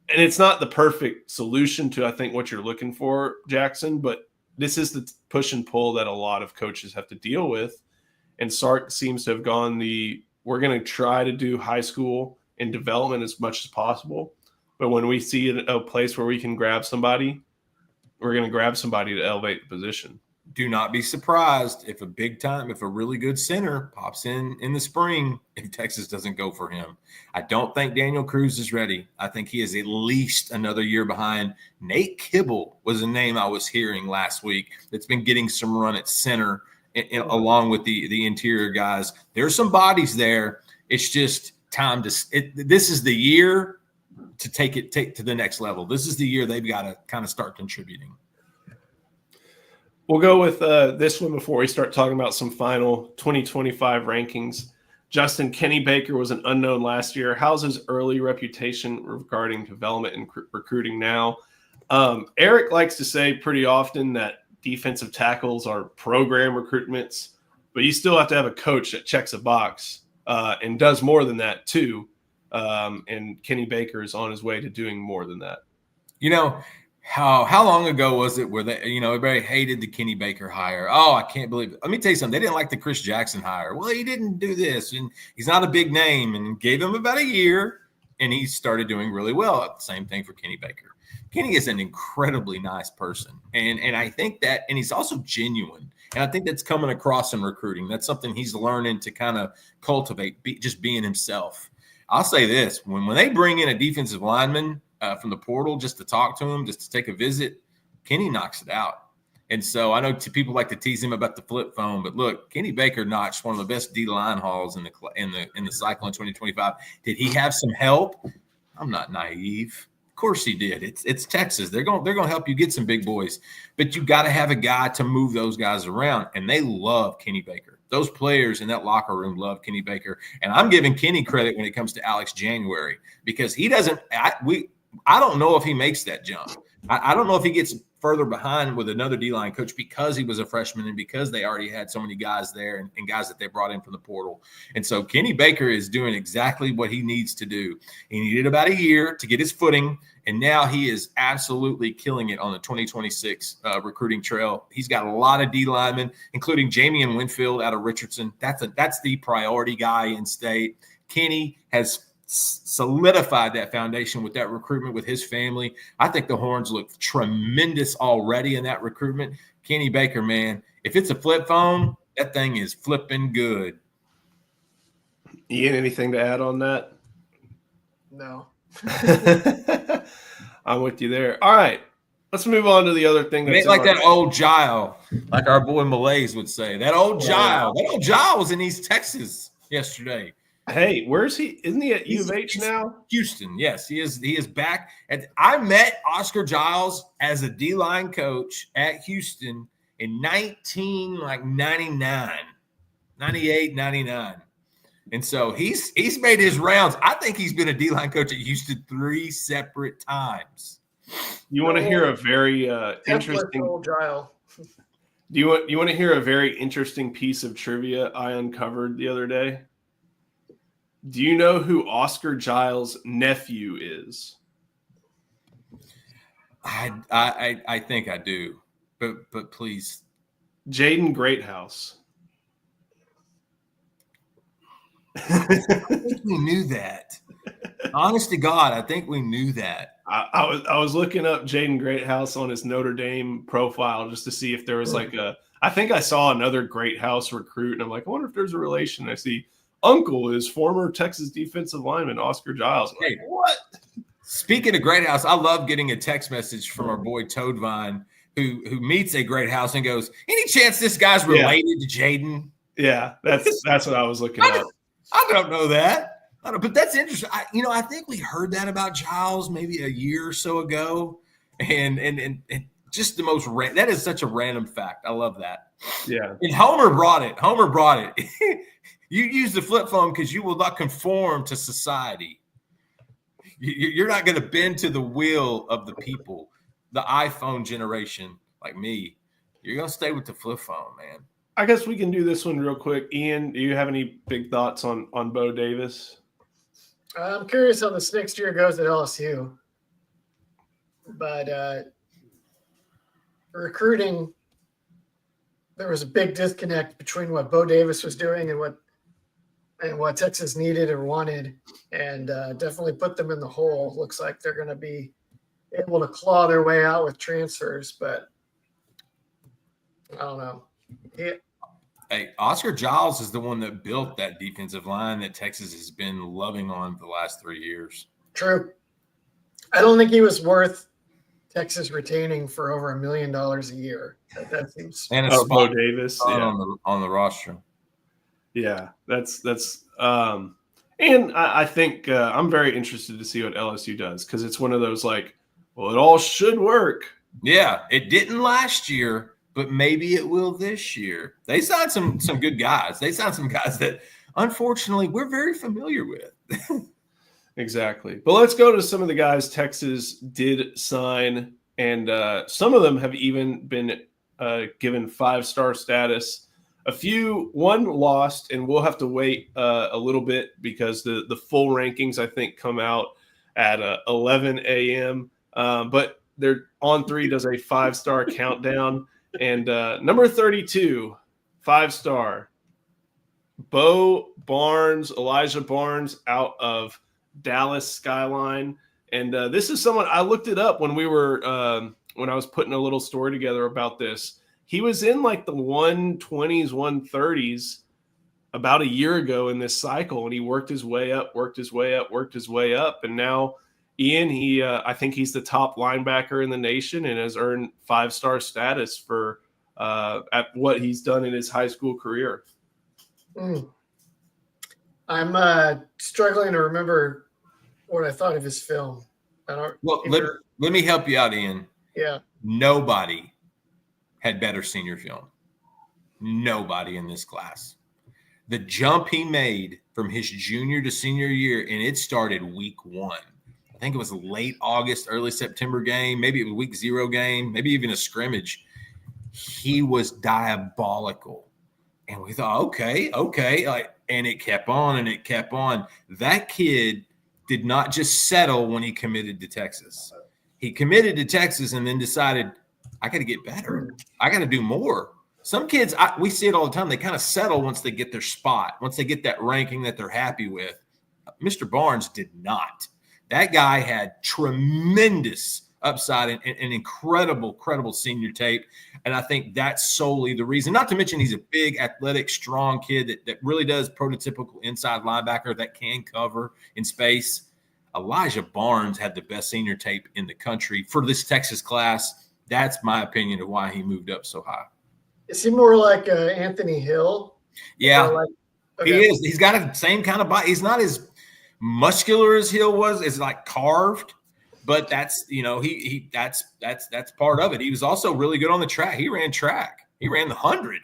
And it's not the perfect solution to, I think, what you're looking for, Jackson, but this is the push and pull that a lot of coaches have to deal with. And Sark seems to have gone we're going to try to do high school and development as much as possible. But when we see a place where we can grab somebody, we're going to grab somebody to elevate the position. Do not be surprised if a really good center pops in the spring if Texas doesn't go for him. I don't think Daniel Cruz is ready. I think he is at least another year behind. Nate Kibble was a name I was hearing last week that's been getting some run at center along with the interior guys. There's some bodies there. It's just time this is the year to take it to the next level. This is the year they've got to kind of start contributing. We'll go with this one before we start talking about some final 2025 rankings. Justin, Kenny Baker was an unknown last year. How's his early reputation regarding development and recruiting now? Eric likes to say pretty often that defensive tackles are program recruitments, but you still have to have a coach that checks a box and does more than that too. And Kenny Baker is on his way to doing more than that. You know, how long ago was it where everybody hated the Kenny Baker hire? Oh, I can't believe it. Let me tell you something. They didn't like the Chris Jackson hire. Well, he didn't do this, and he's not a big name, and gave him about a year, and he started doing really well. Same thing for Kenny Baker. Kenny is an incredibly nice person, and I think that, and he's also genuine, and I think that's coming across in recruiting. That's something he's learning to kind of cultivate, just being himself. I'll say this: when they bring in a defensive lineman from the portal just to talk to him, just to take a visit, Kenny knocks it out. And so I know people like to tease him about the flip phone, but look, Kenny Baker notched one of the best D-line hauls in the cycle in 2025. Did he have some help? I'm not naive. Of course he did. It's Texas. They're going to help you get some big boys, but you got to have a guy to move those guys around, and they love Kenny Baker. Those players in that locker room love Kenny Baker, and I'm giving Kenny credit when it comes to Alex January, because he doesn't. I don't know if he makes that jump. I don't know if he gets further behind with another D-line coach because he was a freshman and because they already had so many guys there and guys that they brought in from the portal. And so Kenny Baker is doing exactly what he needs to do. He needed about a year to get his footing, and now he is absolutely killing it on the 2026 recruiting trail. He's got a lot of D linemen, including Jamian Winfield out of Richardson. That's the priority guy in state. Kenny has solidified that foundation with that recruitment with his family. I think the Horns look tremendous already in that recruitment. Kenny Baker, man, if it's a flip phone, that thing is flipping good. Ian, anything to add on that? No. I'm with you there. All right, let's move on to the other thing. That's like that old Gile, like our boy Malays would say. That old Gile. That old Gile was in East Texas yesterday. Hey, where's he? Isn't he at U of H now? Houston, yes, he is. He is back. I met Oscar Giles as a D-line coach at Houston in 1999, 98, 99. And so he's made his rounds. I think he's been a D-line coach at Houston 3 separate times. You want to hear a very interesting old Gile. Do you want to hear a very interesting piece of trivia I uncovered the other day? Do you know who Oscar Giles' nephew is? I think I do, but please. Jaden Greathouse. I think we knew that. Honest to God, I think we knew that. I was looking up Jaden Greathouse on his Notre Dame profile just to see if there was I think I saw another Greathouse recruit, and I'm like, I wonder if there's a relation. I see uncle is former Texas defensive lineman Oscar Giles. Hey, like, what? Speaking of Greathouse, I love getting a text message from our boy Toadvine who meets a Greathouse and goes, "Any chance this guy's related to Jaden?" Yeah, that's what I was looking at. I don't know that. But that's interesting. I think we heard that about Giles maybe a year or so ago, and just the most that is such a random fact. I love that. Yeah. And Homer brought it. You use the flip phone because you will not conform to society. You're not going to bend to the will of the people, the iPhone generation like me. You're going to stay with the flip phone, man. I guess we can do this one real quick. Ian, do you have any big thoughts on Bo Davis? I'm curious how this next year goes at LSU. But recruiting, there was a big disconnect between what Bo Davis was doing and what Texas needed or wanted, and definitely put them in the hole. Looks like they're going to be able to claw their way out with transfers, but I don't know. Hey, Oscar Giles is the one that built that defensive line that Texas has been loving on for the last 3 years. True. I don't think he was worth Texas retaining for over $1 million a year. That seems. And a Bo spot Davis, on the roster. Yeah, that's and I think I'm very interested to see what LSU does, because it's one of those like, well, it all should work. Yeah, it didn't last year, but maybe it will this year. They signed some good guys. They signed some guys that, unfortunately, we're very familiar with. Exactly. But let's go to some of the guys Texas did sign, and some of them have even been given 5-star status. One lost, and we'll have to wait a little bit because the full rankings, I think, come out at 11 a.m. But they're On3 does a 5-star countdown, and number 32, 5-star, Elijah Barnes out of Dallas Skyline. And this is someone I looked it up when we were when I was putting a little story together about this. He was in like the 120s, 130s about a year ago in this cycle, and he worked his way up. And now, Ian, I think he's the top linebacker in the nation and has earned 5-star status for at what he's done in his high school career. I'm struggling to remember what I thought of his film. Let me help you out, Ian. Yeah. Nobody had better senior film. Nobody in this class. The jump he made from his junior to senior year, and it started week 1. I think it was late August, early September game. Maybe it was week 0 game, maybe even a scrimmage. He was diabolical. And we thought, okay. And it kept on and it kept on. That kid did not just settle when he committed to Texas. He committed to Texas and then decided, I got to get better. I got to do more. Some kids, we see it all the time. They kind of settle once they get their spot, once they get that ranking that they're happy with. Mr. Barnes did not. That guy had tremendous upside and incredible senior tape. And I think that's solely the reason. Not to mention he's a big, athletic, strong kid that really does prototypical inside linebacker that can cover in space. Elijah Barnes had the best senior tape in the country for this Texas class. That's my opinion of why he moved up so high. Is he more like Anthony Hill? Yeah, He is. He's got the same kind of body. He's not as muscular as Hill was. It's like carved, but that's that's part of it. He was also really good on the track. He ran track. He ran the 100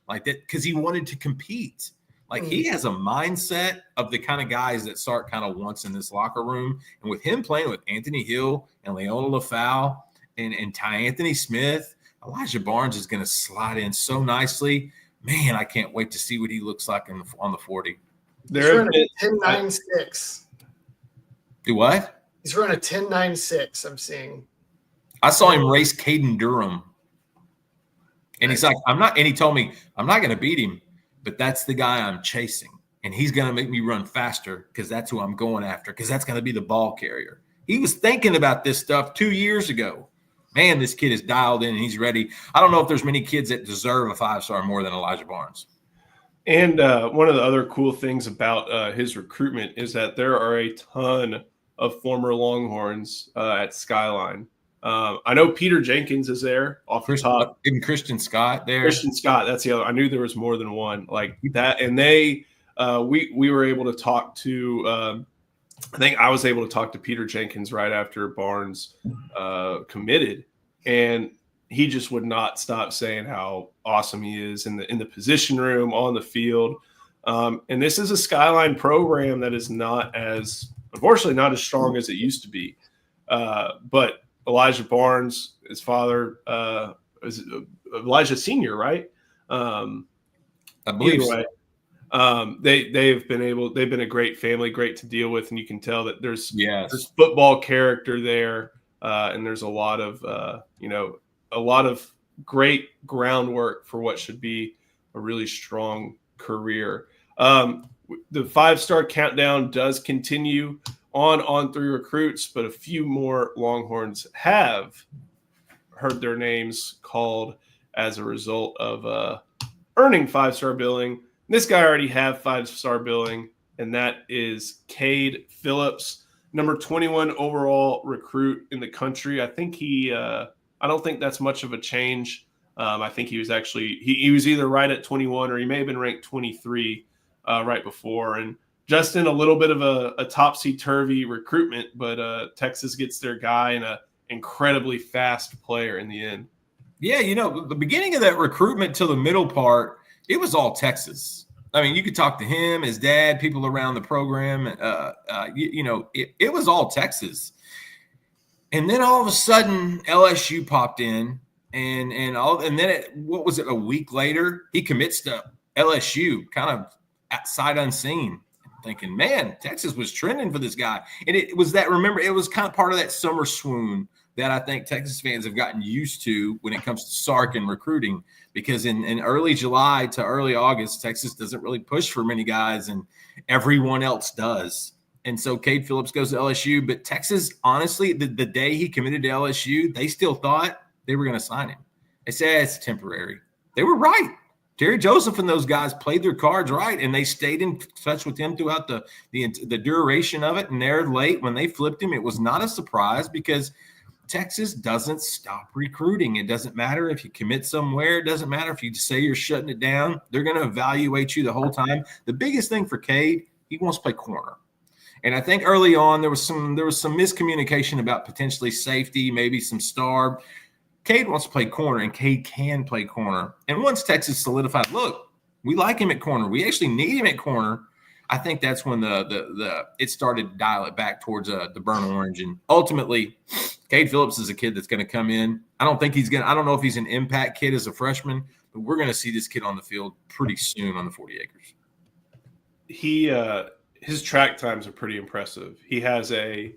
like that because he wanted to compete. Like he has a mindset of the kind of guys that start kind of once in this locker room. And with him playing with Anthony Hill and Leona LaFau and Ty Anthony Smith, Elijah Barnes is going to slide in so nicely. Man, I can't wait to see what he looks like on the 40. He's running a 10.96. Do what? He's running a 10.96. I'm seeing. I saw him race Caden Durham, and he's like, "I'm not." And he told me, "I'm not going to beat him, but that's the guy I'm chasing, and he's going to make me run faster because that's who I'm going after because that's going to be the ball carrier." He was thinking about this stuff 2 years ago. Man, this kid is dialed in and he's ready. I don't know if there's many kids that deserve a 5-star more than Elijah Barnes. And one of the other cool things about his recruitment is that there are a ton of former Longhorns at Skyline. I know Peter Jenkins is there off the top. Even Christian Scott there. Christian Scott, that's the other. I knew there was more than one like that. And they, we were able to talk to. I think I was able to talk to Peter Jenkins right after Barnes committed, and he just would not stop saying how awesome he is in the position room, on the field. And this is a Skyline program that is unfortunately, not as strong as it used to be. But Elijah Barnes, his father, is Elijah Senior, right? I believe anyway, so. They've been a great family, great to deal with, and you can tell that there's football character there, and there's a lot of great groundwork for what should be a really strong career. The 5-star countdown does continue on through recruits, but a few more Longhorns have heard their names called as a result of earning 5-star billing. This guy already have 5-star billing, and that is Cade Phillips, number 21 overall recruit in the country. I think I don't think that's much of a change. I think he was actually he was either right at 21 or he may have been ranked 23 right before. And Justin, a little bit of a topsy-turvy recruitment, but Texas gets their guy and an incredibly fast player in the end. Yeah, the beginning of that recruitment to the middle part, it was all Texas. I mean, you could talk to him, his dad, people around the program. It was all Texas. And then all of a sudden, LSU popped in, and then what was it? A week later, he commits to LSU, kind of sight unseen, thinking, man, Texas was trending for this guy. And it was that. Remember, it was kind of part of that summer swoon that I think Texas fans have gotten used to when it comes to Sark and recruiting, because in early July to early August, Texas doesn't really push for many guys, and everyone else does. And so Cade Phillips goes to LSU, but Texas, honestly, the day he committed to LSU, they still thought they were going to sign him. They said it's temporary. They were right. Terry Joseph and those guys played their cards right, and they stayed in touch with him throughout the duration of it. And there late when they flipped him, it was not a surprise because Texas doesn't stop recruiting. It doesn't matter if you commit somewhere. It doesn't matter if you say you're shutting it down. They're going to evaluate you the whole time. The biggest thing for Cade, he wants to play corner. And I think early on there was some miscommunication about potentially safety, maybe some star. Cade wants to play corner, and Cade can play corner. And once Texas solidified, look, we like him at corner. We actually need him at corner. I think that's when it started to dial it back towards the burnt orange. And ultimately, Cade Phillips is a kid that's going to come in. I don't know if he's an impact kid as a freshman, but we're going to see this kid on the field pretty soon on the 40 acres. His track times are pretty impressive. He has a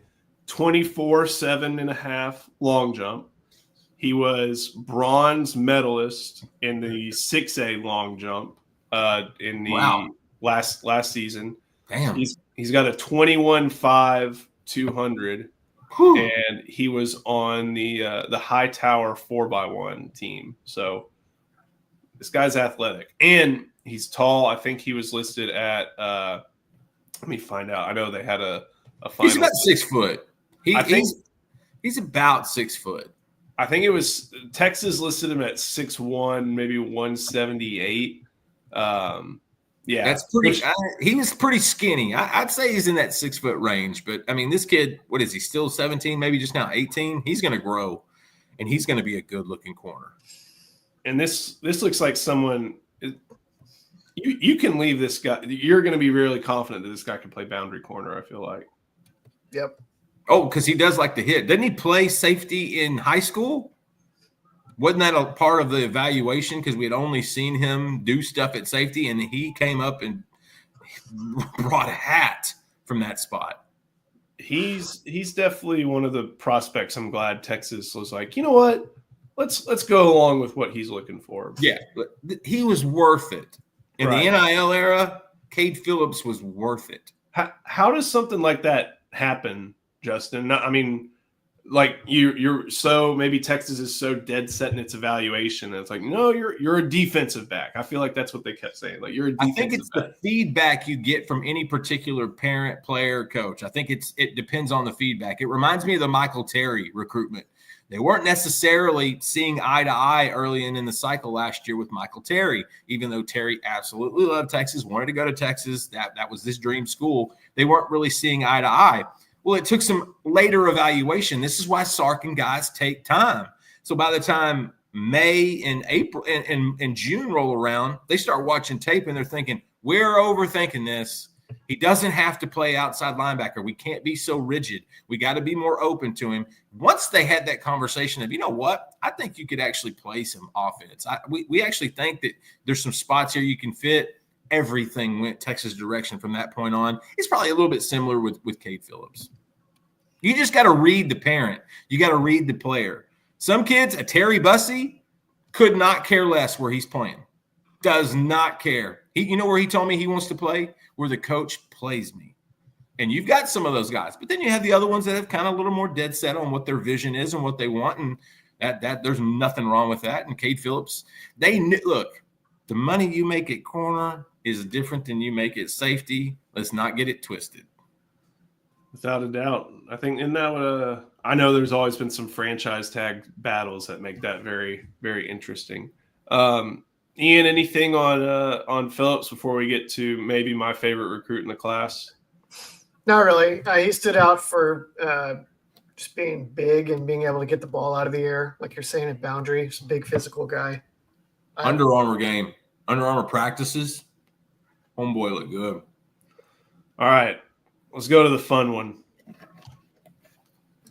24.7.5 long jump. He was bronze medalist in the 6A long jump in the last season. Damn. He's got a 21.5 200. Whew. And he was on the High Tower 4x1 team. So this guy's athletic and he's tall. I think he was listed at let me find out. I know they had a final. He's about 6 foot. He's about 6 foot. I think it was Texas listed him at 6'1", maybe 178. Yeah, that's pretty. He was pretty skinny. I'd say he's in that 6 foot range. But I mean, this kid, what is he? Still 17, maybe just now 18. He's going to grow, and he's going to be a good looking corner. And this looks like someone. You can leave this guy. You're going to be really confident that this guy can play boundary corner. I feel like. Yep. Oh, because he does like to hit. Didn't he play safety in high school? Wasn't that a part of the evaluation? Because we had only seen him do stuff at safety, and he came up and brought a hat from that spot. He's definitely one of the prospects. I'm glad Texas was like, you know what? Let's go along with what he's looking for. Yeah, he was worth it. In the NIL era, Cade Phillips was worth it. How does something like that happen, Justin? I mean, like you're so maybe Texas is so dead set in its evaluation that it's like, no, you're a defensive back. I feel like that's what they kept saying. Like you're a defensive I think it's back. The feedback you get from any particular parent, player, coach. I think it depends on the feedback. It reminds me of the Michael Terry recruitment. They weren't necessarily seeing eye to eye early in the cycle last year with Michael Terry, even though Terry absolutely loved Texas, wanted to go to Texas. That was his dream school. They weren't really seeing eye to eye. Well, it took some later evaluation. This is why Sark and guys take time. So by the time May and April and June roll around, they start watching tape and they're thinking, We're overthinking this. He doesn't have to play outside linebacker. We can't be so rigid. We got to be more open to him. Once they had that conversation of, you know what, I think you could actually play some offense. We actually think that there's some spots here you can fit. Everything went Texas direction from that point on. It's probably a little bit similar with Cade Phillips. You just got to read the parent. You got to read the player. Some kids, a Terry Bussey, could not care less where he's playing. Does not care. You know where he told me he wants to play? Where the coach plays me. And you've got some of those guys. But then you have the other ones that have kind of a little more dead set on what their vision is and what they want. And that there's nothing wrong with that. And Cade Phillips, look, the money you make at corner is different than you make at safety. Let's not get it twisted. Without a doubt. I think in that I know there's always been some franchise tag battles that make that very, very interesting. Ian, anything on Phillips before we get to maybe my favorite recruit in the class? Not really. He stood out for just being big and being able to get the ball out of the air, like you're saying at boundary. He's a big physical guy. Under Armour game. Under Armour practices. Homeboy look good. All right. Let's go to the fun one.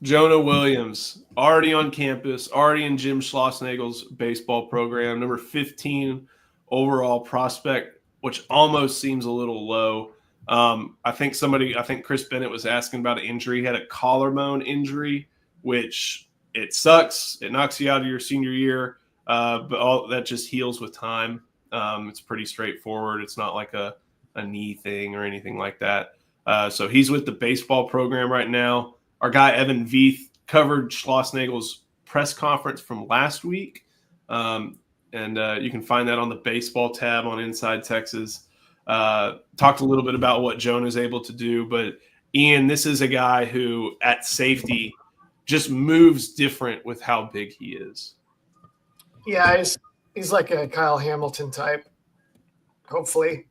Jonah Williams, already on campus, already in Jim Schlossnagel's baseball program, number 15 overall prospect, which almost seems a little low. I think Chris Bennett was asking about an injury. He had a collarbone injury, which it sucks. It knocks you out of your senior year, but all that just heals with time. It's pretty straightforward. It's not like a knee thing or anything like that. So he's with the baseball program right now. Our guy, Evan Veith, covered Schlossnagel's press conference from last week. And you can find that on the baseball tab on Inside Texas. Talked a little bit about what Jonah's able to do. But, Ian, this is a guy who, at safety, just moves different with how big he is. Yeah, he's like a Kyle Hamilton type, hopefully.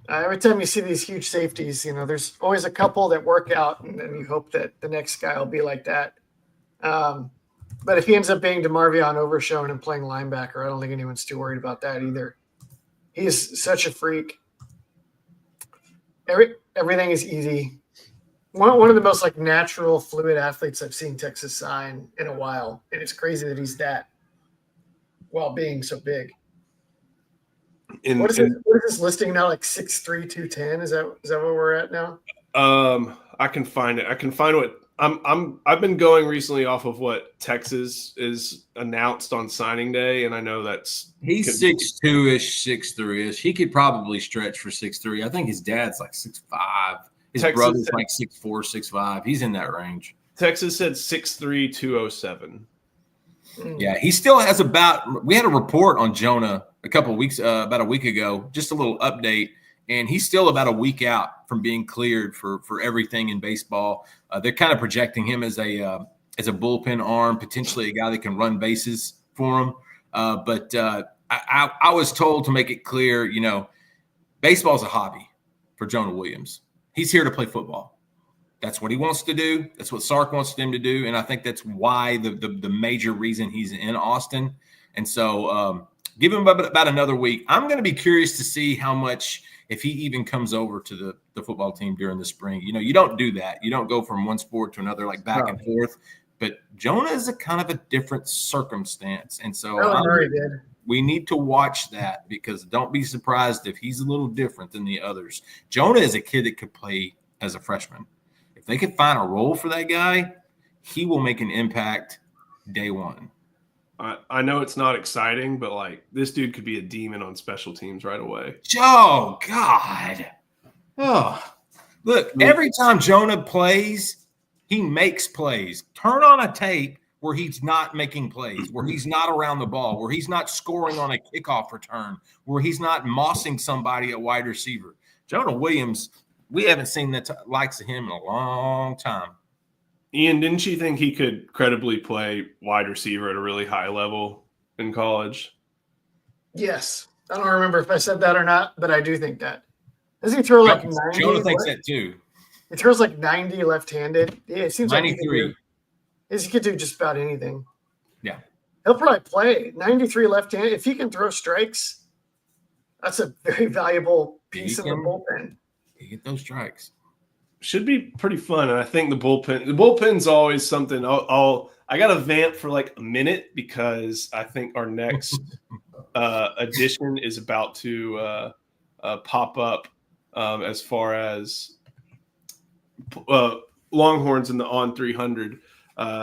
Every time you see these huge safeties, there's always a couple that work out, and then you hope that the next guy will be like that. But if he ends up being DeMarvion Overshown and playing linebacker, I don't think anyone's too worried about that either. He's such a freak. Everything is easy. One of the most natural, fluid athletes I've seen Texas sign in a while, and it's crazy that he's that while being so big. What is this listing now? Like 6'3", 210? Is that where we're at now? I can find it. I can find what I've been going recently off of what Texas is announced on signing day, and I know he's 6'2"-ish, 6'3"-ish. He could probably stretch for 6'3". I think his dad's like 6'5". His brother's like 6'4", 6'5". He's in that range. Texas said 6'3", 207. Yeah, he still has we had a report on Jonah about a week ago, just a little update, and he's still about a week out from being cleared for everything in baseball. They're kind of projecting him as a bullpen arm, potentially a guy that can run bases for him. But I was told to make it clear, baseball's a hobby for Jonah Williams. He's here to play football. That's what he wants to do. That's what Sark wants him to do. And I think that's why the major reason he's in Austin. And so give him about another week. I'm going to be curious to see how much, if he even comes over to the football team during the spring. You don't do that. You don't go from one sport to another back and forth. But Jonah is a kind of a different circumstance. And so we need to watch that, because don't be surprised if he's a little different than the others. Jonah is a kid that could play as a freshman. If they could find a role for that guy, he will make an impact day one. I know it's not exciting, but this dude could be a demon on special teams right away. Oh, God. Oh, look, every time Jonah plays, he makes plays. Turn on a tape where he's not making plays, where he's not around the ball, where he's not scoring on a kickoff return, where he's not mossing somebody at wide receiver. Jonah Williams, we haven't seen the likes of him in a long time. Ian, didn't you think he could credibly play wide receiver at a really high level in college? Yes. I don't remember if I said that or not, but I do think that. Does he throw 90? Jonah thinks that too. He throws 90 left-handed. Yeah, it seems 93. He could do just about anything. Yeah. He'll probably play 93 left-handed. If he can throw strikes, that's a very valuable piece of the bullpen. You get those strikes. Should be pretty fun. And I think the bullpen's always something. I got to vamp for like a minute because I think our next edition is about to pop up as far as Longhorns in the on 300.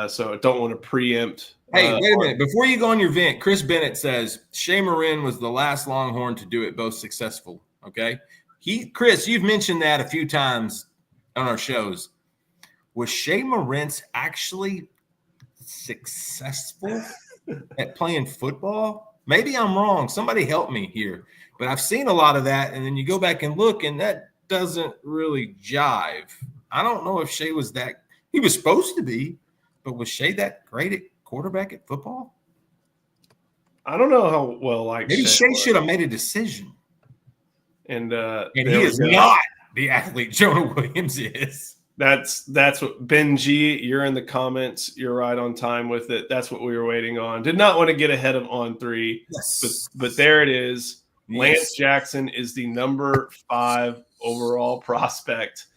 So I don't want to preempt. Hey, wait a minute. Before you go on your vent, Chris Bennett says Shea Marin was the last Longhorn to do it both successful. Okay. Chris, you've mentioned that a few times on our shows. Was Shea Marentz actually successful at playing football? Maybe I'm wrong. Somebody help me here. But I've seen a lot of that, and then you go back and look, and that doesn't really jive. I don't know if Shea was that – he was supposed to be, but was Shea that great at quarterback at football? I don't know how well like maybe Shea should have made a decision. And he is not the athlete Jonah Williams is. That's what Ben G. You're in the comments. You're right on time with it. That's what we were waiting on. Did not want to get ahead of on 3, yes. but there it is. Yes. Lance Jackson is the number 5 overall prospect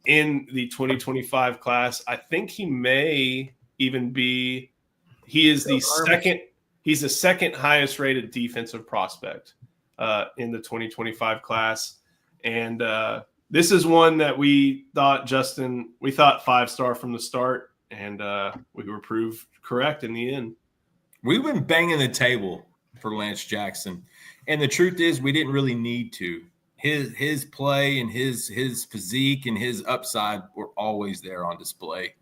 in the 2025 class. I think he may even be. He is the second. He's the second highest rated defensive prospect in the 2025 class, and this is one that we thought 5-star from the start, and we were proved correct in the end. We've been banging the table for Lance Jackson, and the truth is we didn't really need to. His play and his physique and his upside were always there on display.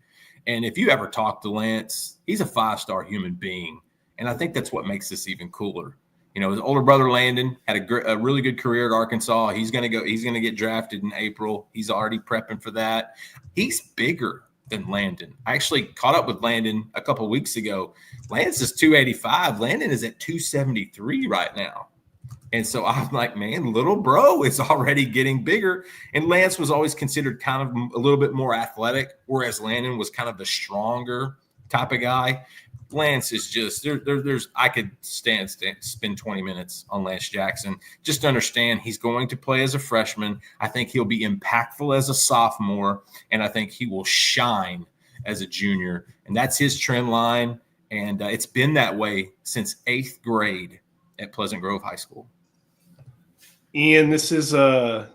And if you ever talk to Lance, he's a 5-star human being, and I think that's what makes this even cooler. You know, his older brother Landon had a really good career at Arkansas. He's going to get drafted in April. He's already prepping for that. He's bigger than Landon. I actually caught up with Landon a couple of weeks ago. Lance is 285. Landon is at 273 right now. And so I'm like, man, little bro is already getting bigger. And Lance was always considered kind of a little bit more athletic, whereas Landon was kind of the stronger type of guy. Lance is just there's I could spend 20 minutes on Lance Jackson just to understand he's going to play as a freshman. I think he'll be impactful as a sophomore, and I think he will shine as a junior. And that's his trend line, and it's been that way since 8th grade at Pleasant Grove High School. Ian, this is I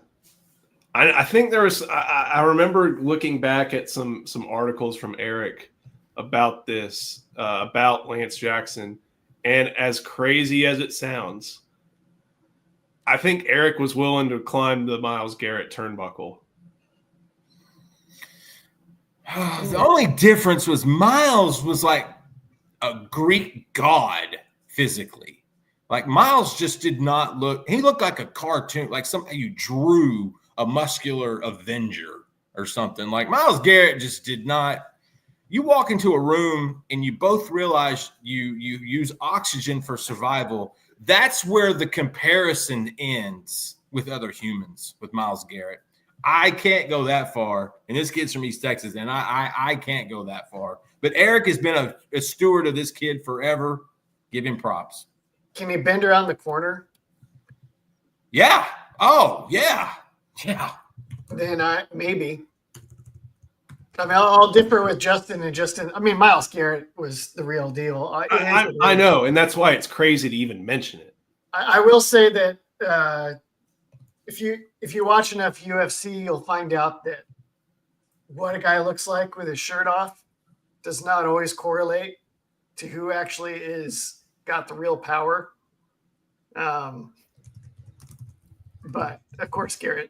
think there was I remember looking back at some articles from Eric about this. About Lance Jackson, and as crazy as it sounds, I think Eric was willing to climb the Myles Garrett turnbuckle. The only difference was Myles was like a Greek god physically. Like Myles just did not look. He looked like a cartoon, like something you drew a muscular Avenger or something. Like Myles Garrett just did not. You walk into a room and you both realize you use oxygen for survival. That's where the comparison ends with other humans, with Myles Garrett. I can't go that far. And this kid's from East Texas, and I can't go that far. But Eric has been a steward of this kid forever. Give him props. Can he bend around the corner? Yeah. Oh, yeah. Yeah. Then maybe. I mean, I'll differ with Justin and Justin. I mean, Myles Garrett was the real deal. I know, and that's why it's crazy to even mention it. I will say that if you watch enough UFC, you'll find out that what a guy looks like with his shirt off does not always correlate to who actually is got the real power. But of course, Garrett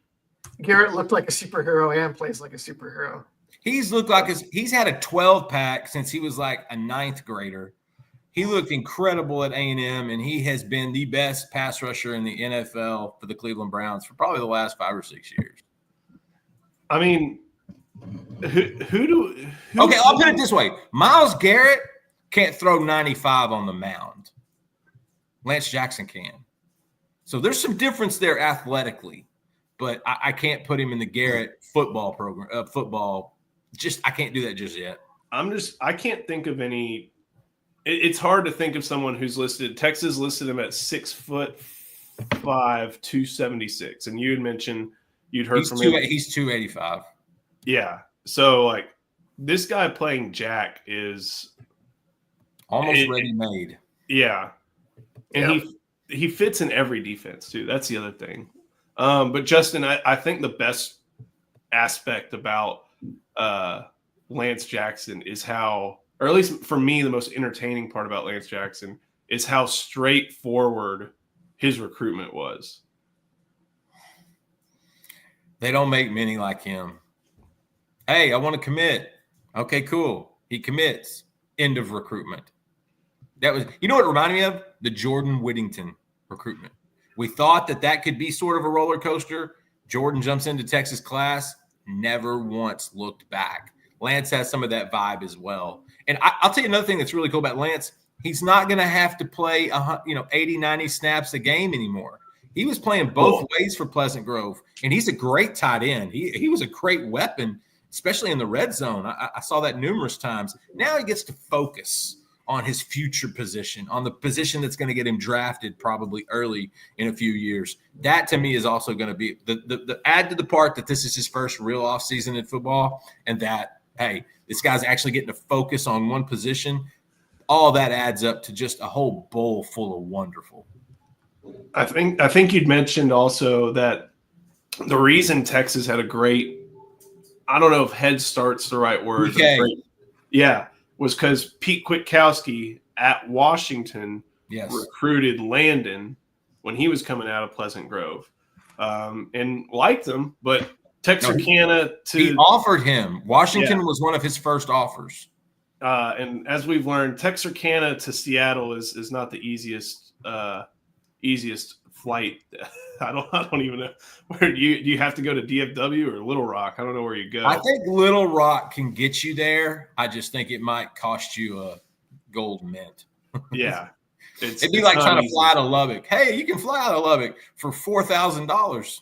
looked like a superhero and plays like a superhero. He's looked like he's had a 12-pack since he was like a 9th grader. He looked incredible at A&M, and he has been the best pass rusher in the NFL for the Cleveland Browns for probably the last 5 or 6 years. I mean, who Okay, I'll put it this way. Myles Garrett can't throw 95 on the mound. Lance Jackson can. So there's some difference there athletically, but I can't put him in the Garrett football program, I can't do that just yet. I can't think of any. It's hard to think of someone who's listed. Texas listed him at 6'4", 276. And you had mentioned you'd heard from him. He's 285. Yeah. So, like, this guy playing Jack is almost ready-made. Yeah. And he fits in every defense, too. That's the other thing. But, Justin, I think the best aspect about Lance Jackson is how, or at least for me, the most entertaining part about Lance Jackson is how straightforward his recruitment was. They don't make many like him. Hey, I want to commit. Okay, cool. He commits. End of recruitment. That was, you know what it reminded me of? The Jordan Whittington recruitment. We thought that could be sort of a roller coaster. Jordan jumps into Texas class, never once looked back. Lance has some of that vibe as well. And I'll tell you another thing that's really cool about Lance. He's not going to have to play 80, 90 snaps a game anymore. He was playing both ways for Pleasant Grove, and he's a great tight end. He was a great weapon, especially in the red zone. I saw that numerous times. Now he gets to focus on his future position, on the position that's going to get him drafted probably early in a few years. That, to me, is also going to be the add to the part that this is his first real offseason in football, and that, hey, this guy's actually getting to focus on one position. All that adds up to just a whole bowl full of wonderful. I think you'd mentioned also that the reason Texas had a great, I don't know if head start's the right word. Was because Pete Kwiatkowski at Washington recruited Landon when he was coming out of Pleasant Grove, and liked him, but Texarkana he offered him. Washington was one of his first offers. And as we've learned, Texarkana to Seattle is not the easiest flight. I don't even know where do you have to go to DFW or Little Rock? I don't know where you go. I think Little Rock can get you there. I just think it might cost you a gold mint. Yeah. It'd be like trying to fly to Lubbock. Hey, you can fly out of Lubbock for $4,000.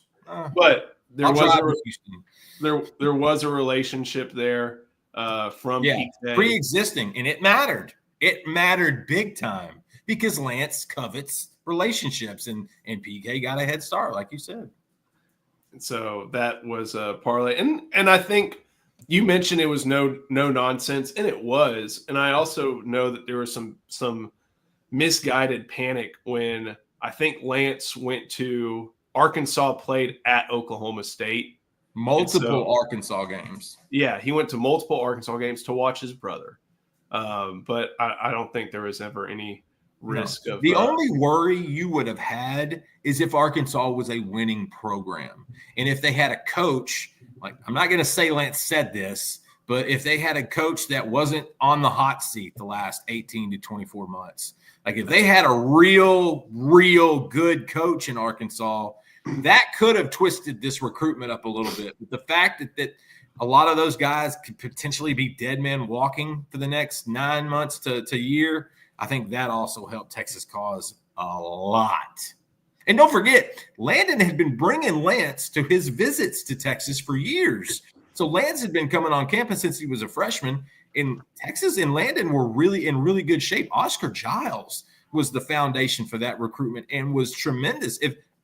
But there was a relationship there from PK. Pre-existing, and it mattered. It mattered big time because Lance covets relationships, and PK got a head start, like you said. So that was a parlay, and I think you mentioned it was no nonsense, and it was. And I also know that there was some misguided panic when I think Lance went to Arkansas, played at Oklahoma State. Multiple Arkansas games. Yeah, he went to multiple Arkansas games to watch his brother. But I don't think there was ever any risk of the only worry you would have had is if Arkansas was a winning program. And if they had a coach, like, I'm not going to say Lance said this, but if they had a coach that wasn't on the hot seat the last 18 to 24 months, like if they had a real good coach in Arkansas, that could have twisted this recruitment up a little bit. But the fact that a lot of those guys could potentially be dead men walking for the next 9 months to a year, I think that also helped Texas cause a lot. And don't forget, Landon had been bringing Lance to his visits to Texas for years. So Lance had been coming on campus since he was a freshman. In Texas and Landon were really in really good shape. Oscar Giles was the foundation for that recruitment and was tremendous.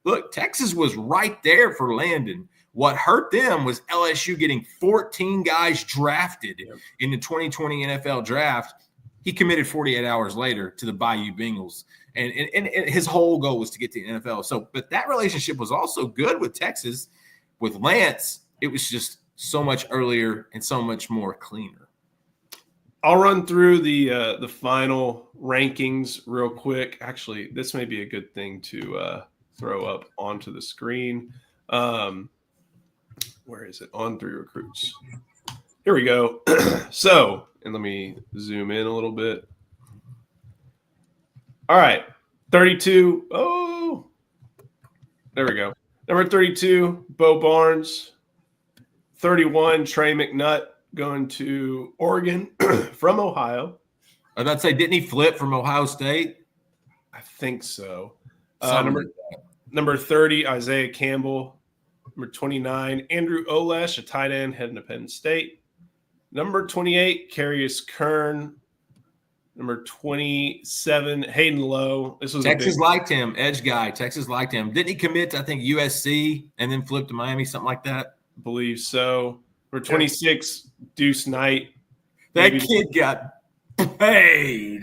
Look, Texas was right there for Landon. What hurt them was LSU getting 14 guys drafted in the 2020 NFL draft. He committed 48 hours later to the Bayou Bengals, and his whole goal was to get to the NFL. So, but that relationship was also good with Texas. With Lance, it was just so much earlier and so much more cleaner. I'll run through the final rankings real quick. Actually, this may be a good thing to throw up onto the screen. Where is it? On 3 recruits. Here we go. So, and let me zoom in a little bit. All right. 32. Oh, there we go. Number 32, Bo Barnes. 31, Trey McNutt, going to Oregon from Ohio. I was about to say, didn't he flip from Ohio State? I think so. Number 30, Isaiah Campbell. Number 29, Andrew Olesh, a tight end heading to Penn State. Number 28, Carius Kern. Number 27, Hayden Lowe. This was Texas liked him, edge guy. Texas liked him. Didn't he commit to, I think, USC and then flip to Miami, something like that? believe so. Number 26, Deuce Knight. That Maybe- kid got paid.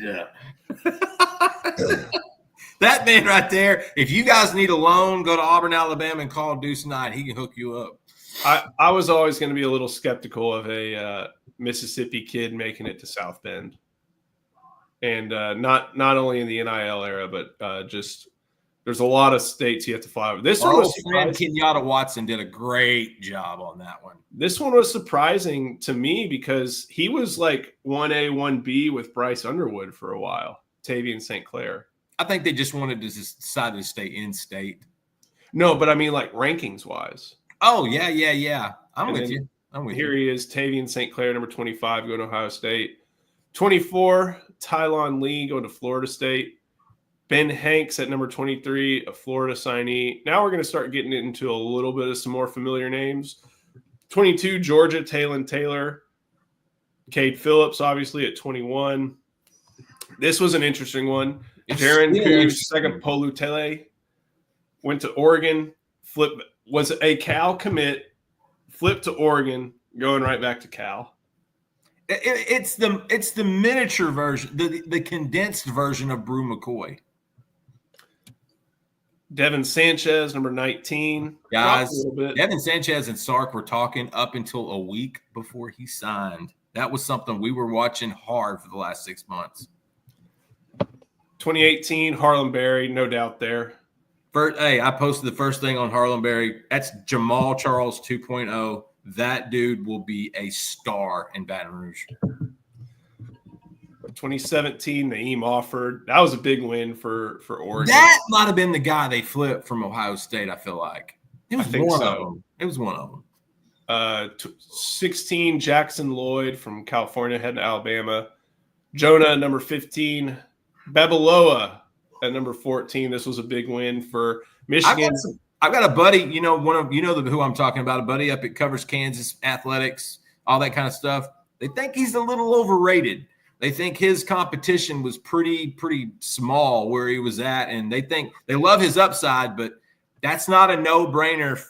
That man right there, if you guys need a loan, go to Auburn, Alabama, and call Deuce Knight. He can hook you up. I was always going to be a little skeptical of a Mississippi kid making it to South Bend. And not only in the NIL era, but just there's a lot of states you have to fly over. This one Our was old friend surprising. Kenyatta Watson did a great job on that one. This one was surprising to me because he was like 1A, 1B with Bryce Underwood for a while, Tavian St. Clair. I think they just wanted to decide to stay in state. No, but I mean like rankings wise. Oh, yeah. I'm And with then you. I'm with Here you. he is, Tavian St. Clair, number 25, going to Ohio State. 24, Tylon Lee going to Florida State. Ben Hanks at number 23, a Florida signee. Now we're going to start getting into a little bit of some more familiar names. 22, Georgia, Talon Taylor. Cade Phillips, obviously, at 21. This was an interesting one. It's Jaron still Coos, interesting. second Polutele, went to Oregon, was a Cal commit, flipped to Oregon, going right back to Cal. It's the miniature version, the condensed version of Brew McCoy. Devin Sanchez, number 19. Guys, dropped a little bit. Devin Sanchez and Sark were talking up until a week before he signed. That was something we were watching hard for the last 6 months. 2018, Harlem Berry, no doubt there. Hey, I posted the first thing on Harlem Berry. That's Jamal Charles 2.0. That dude will be a star in Baton Rouge. 2017, Naeem Offord. That was a big win for Oregon. That might have been the guy they flipped from Ohio State, I feel like. It was I think one so. of them. It was one of them. 16, Jackson Lloyd from California, heading to Alabama. Jonah, number 15. Babaloa at number 14. This was a big win for Michigan. I've got a buddy, who I'm talking about, a buddy up at Covers Kansas Athletics, all that kind of stuff. They think he's a little overrated. They think his competition was pretty small where he was at, and they love his upside, but that's not a no-brainer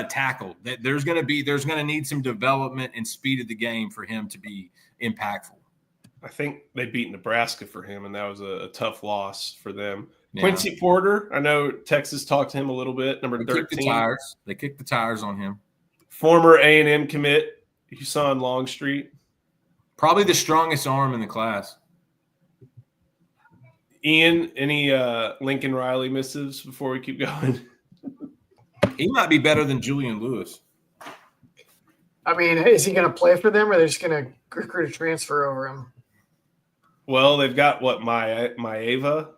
tackle. There's going to need some development and speed of the game for him to be impactful. I think they beat Nebraska for him, and that was a tough loss for them. Yeah. Quincy Porter, I know Texas talked to him a little bit, number They 13. kicked the tires on him. Former A&M commit, Husan Longstreet. Probably the strongest arm in the class. Ian, any Lincoln Riley missives before we keep going? He might be better than Julian Lewis. I mean, is he going to play for them, or they're just going to recruit a transfer over him? Well, they've got what, Maeva?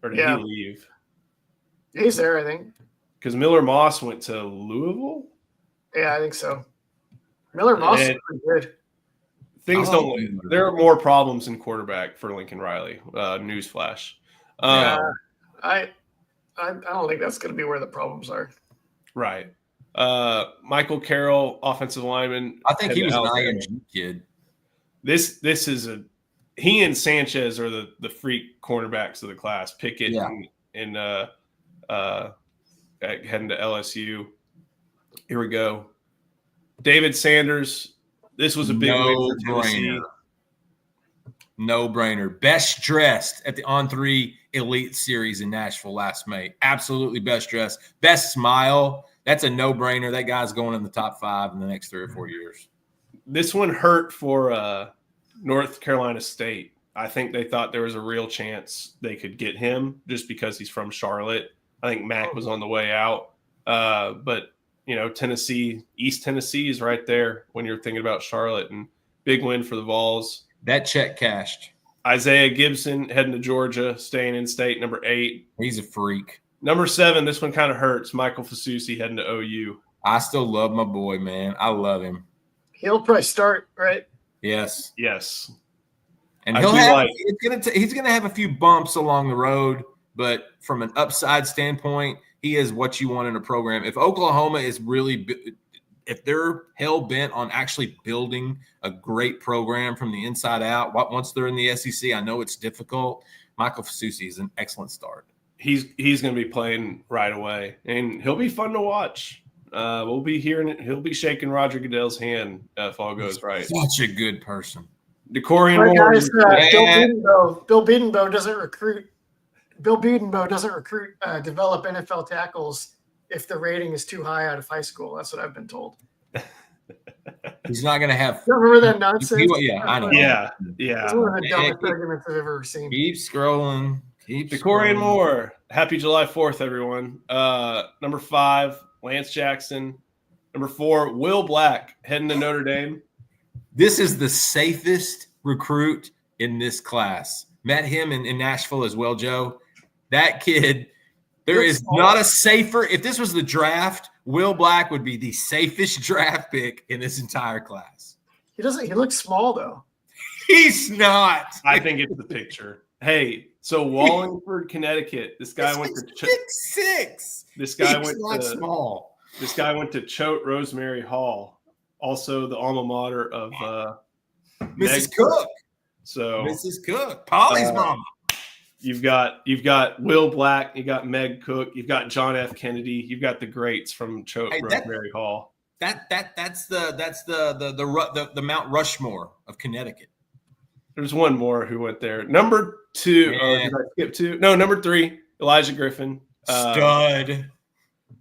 Or did Yeah. he leave? He's there, I think. Because Miller Moss went to Louisville. Yeah, I think so. Miller Moss is And- pretty good. Things Oh. don't. There are more problems in quarterback for Lincoln Riley. Newsflash. Yeah, I don't think that's going to be where the problems are. Right. Michael Carroll, offensive lineman. I think he headed was to an Alabama. IMG kid. This is he and Sanchez are the freak cornerbacks of the class. Pickett Yeah. and heading to LSU. Here we go. David Sanders. This was a big win for Tennessee. No brainer. Best dressed at the On3 Elite Series in Nashville last May. Absolutely best dressed. Best smile. That's a no brainer. That guy's going in the top 5 in the next 3 or 4 years. This one hurt for North Carolina State. I think they thought there was a real chance they could get him just because he's from Charlotte. I think Mac was on the way out. But, Tennessee, East Tennessee is right there when you're thinking about Charlotte, and big win for the Vols. That check cashed. Isaiah Gibson heading to Georgia, staying in state, number 8. He's a freak. Number 7, this one kind of hurts. Michael Fasusi heading to OU. I still love my boy, man. I love him. He'll probably start, right? Yes. Yes. And I he'll do have like- he's gonna have a few bumps along the road, but from an upside standpoint, he is what you want in a program. If Oklahoma is really if they're hell bent on actually building a great program from the inside out, once they're in the SEC, I know it's difficult. Michael Fasusi is an excellent start. He's going to be playing right away, and he'll be fun to watch. We'll be hearing it. He'll be shaking Roger Goodell's hand if all goes right. Such a good person. DeCorian Right, Moore. guys, Bill Bedenbaugh doesn't recruit. Bill Bedenbaugh doesn't recruit, develop NFL tackles if the rating is too high out of high school. That's what I've been told. He's not going to have. You remember that nonsense? Yeah, I know. Yeah. It's one of the dumbest arguments I've ever seen. Keep scrolling. DeCorian Moore. Happy July 4th, everyone. Number 5, Lance Jackson. Number 4, Will Black, heading to Notre Dame. This is the safest recruit in this class. Met him in Nashville as well, Joe. That kid, there is not a safer. If this was the draft, Will Black would be the safest draft pick in this entire class. He looks small though. He's not. I think it's the picture. Hey, so Wallingford, Connecticut. This guy went to 6'6". This guy He's went not to small. This guy went to Choate Rosemary Hall, also the alma mater of Mrs. Meg Cook. So Mrs. Cook, Polly's mama. You've got Will Black, you got Meg Cook, you've got John F. Kennedy, you've got the greats from Choate Rosemary Hall. That's the Mount Rushmore of Connecticut. There's one more who went there. Number 2, did I skip 2? No, number 3, Elijah Griffin. Stud.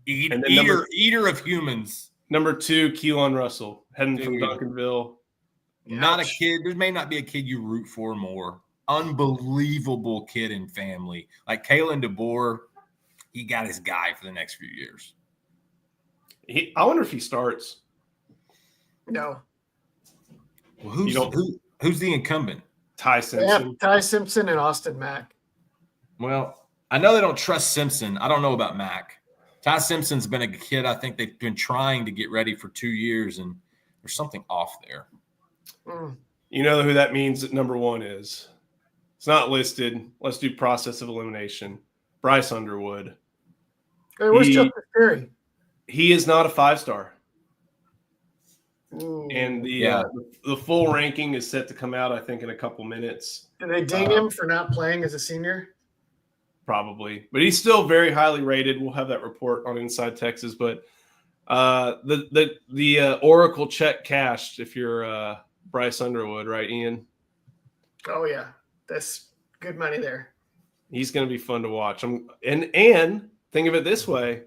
Eater of humans. Number 2, Keelan Russell, heading from Duncanville. Not a kid. There may not be a kid you root for more. Unbelievable kid and family. Like Kalen DeBoer, he got his guy for the next few years. I wonder if he starts. No. Well, who's the incumbent? Ty Simpson. Yeah, Ty Simpson and Austin Mack. Well, I know they don't trust Simpson. I don't know about Mack. Ty Simpson's been a kid I think they've been trying to get ready for 2 years, and there's something off there. You know who that means that number 1 is? It's not listed. Let's do process of elimination. Bryce Underwood. Hey, where's Justice Terry? He is not a 5-star. And the full ranking is set to come out, I think, in a couple minutes. Did they ding him for not playing as a senior? Probably. But he's still very highly rated. We'll have that report on Inside Texas. But the Oracle check cashed if you're Bryce Underwood, right, Ian? Oh, yeah. That's good money there. He's going to be fun to watch. And think of it this way.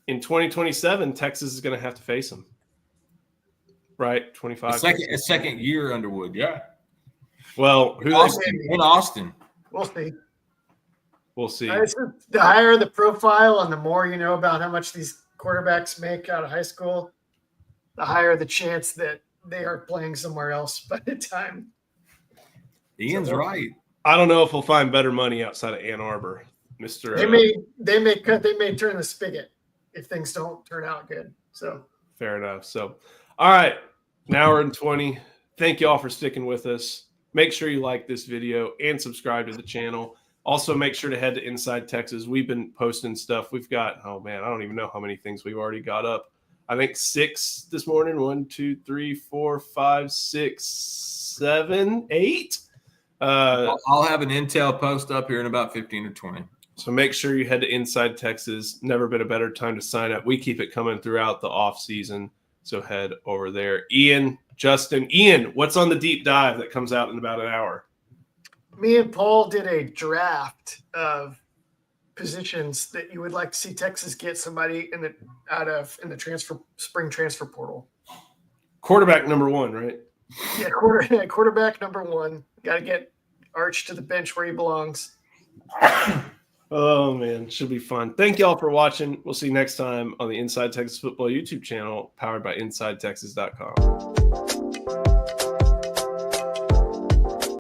In 2027, Texas is going to have to face him. Right? 25. A second year Underwood, yeah. Well, in Austin. We'll see. We'll see. The higher the profile and the more you know about how much these quarterbacks make out of high school, the higher the chance that they are playing somewhere else by the time. Ian's right. I don't know if we'll find better money outside of Ann Arbor, Mr. They may turn the spigot if things don't turn out good. So fair enough. So, all right, an hour and 20. Thank you all for sticking with us. Make sure you like this video and subscribe to the channel. Also, make sure to head to Inside Texas. We've been posting stuff. We've got, I don't even know how many things we've already got up. I think 6 this morning. 1, 2, 3, 4, 5, 6, 7, 8. I'll have an Intel post up here in about 15 or 20. So make sure you head to Inside Texas. Never been a better time to sign up. We keep it coming throughout the off season. So head over there. Ian, Justin, what's on the deep dive that comes out in about an hour? Me and Paul did a draft of positions that you would like to see Texas get somebody in the spring transfer portal. Quarterback number 1, right? Yeah, quarterback number 1. Got to get Arch to the bench where he belongs. Oh, man. Should be fun. Thank you all for watching. We'll see you next time on the Inside Texas Football YouTube channel powered by InsideTexas.com.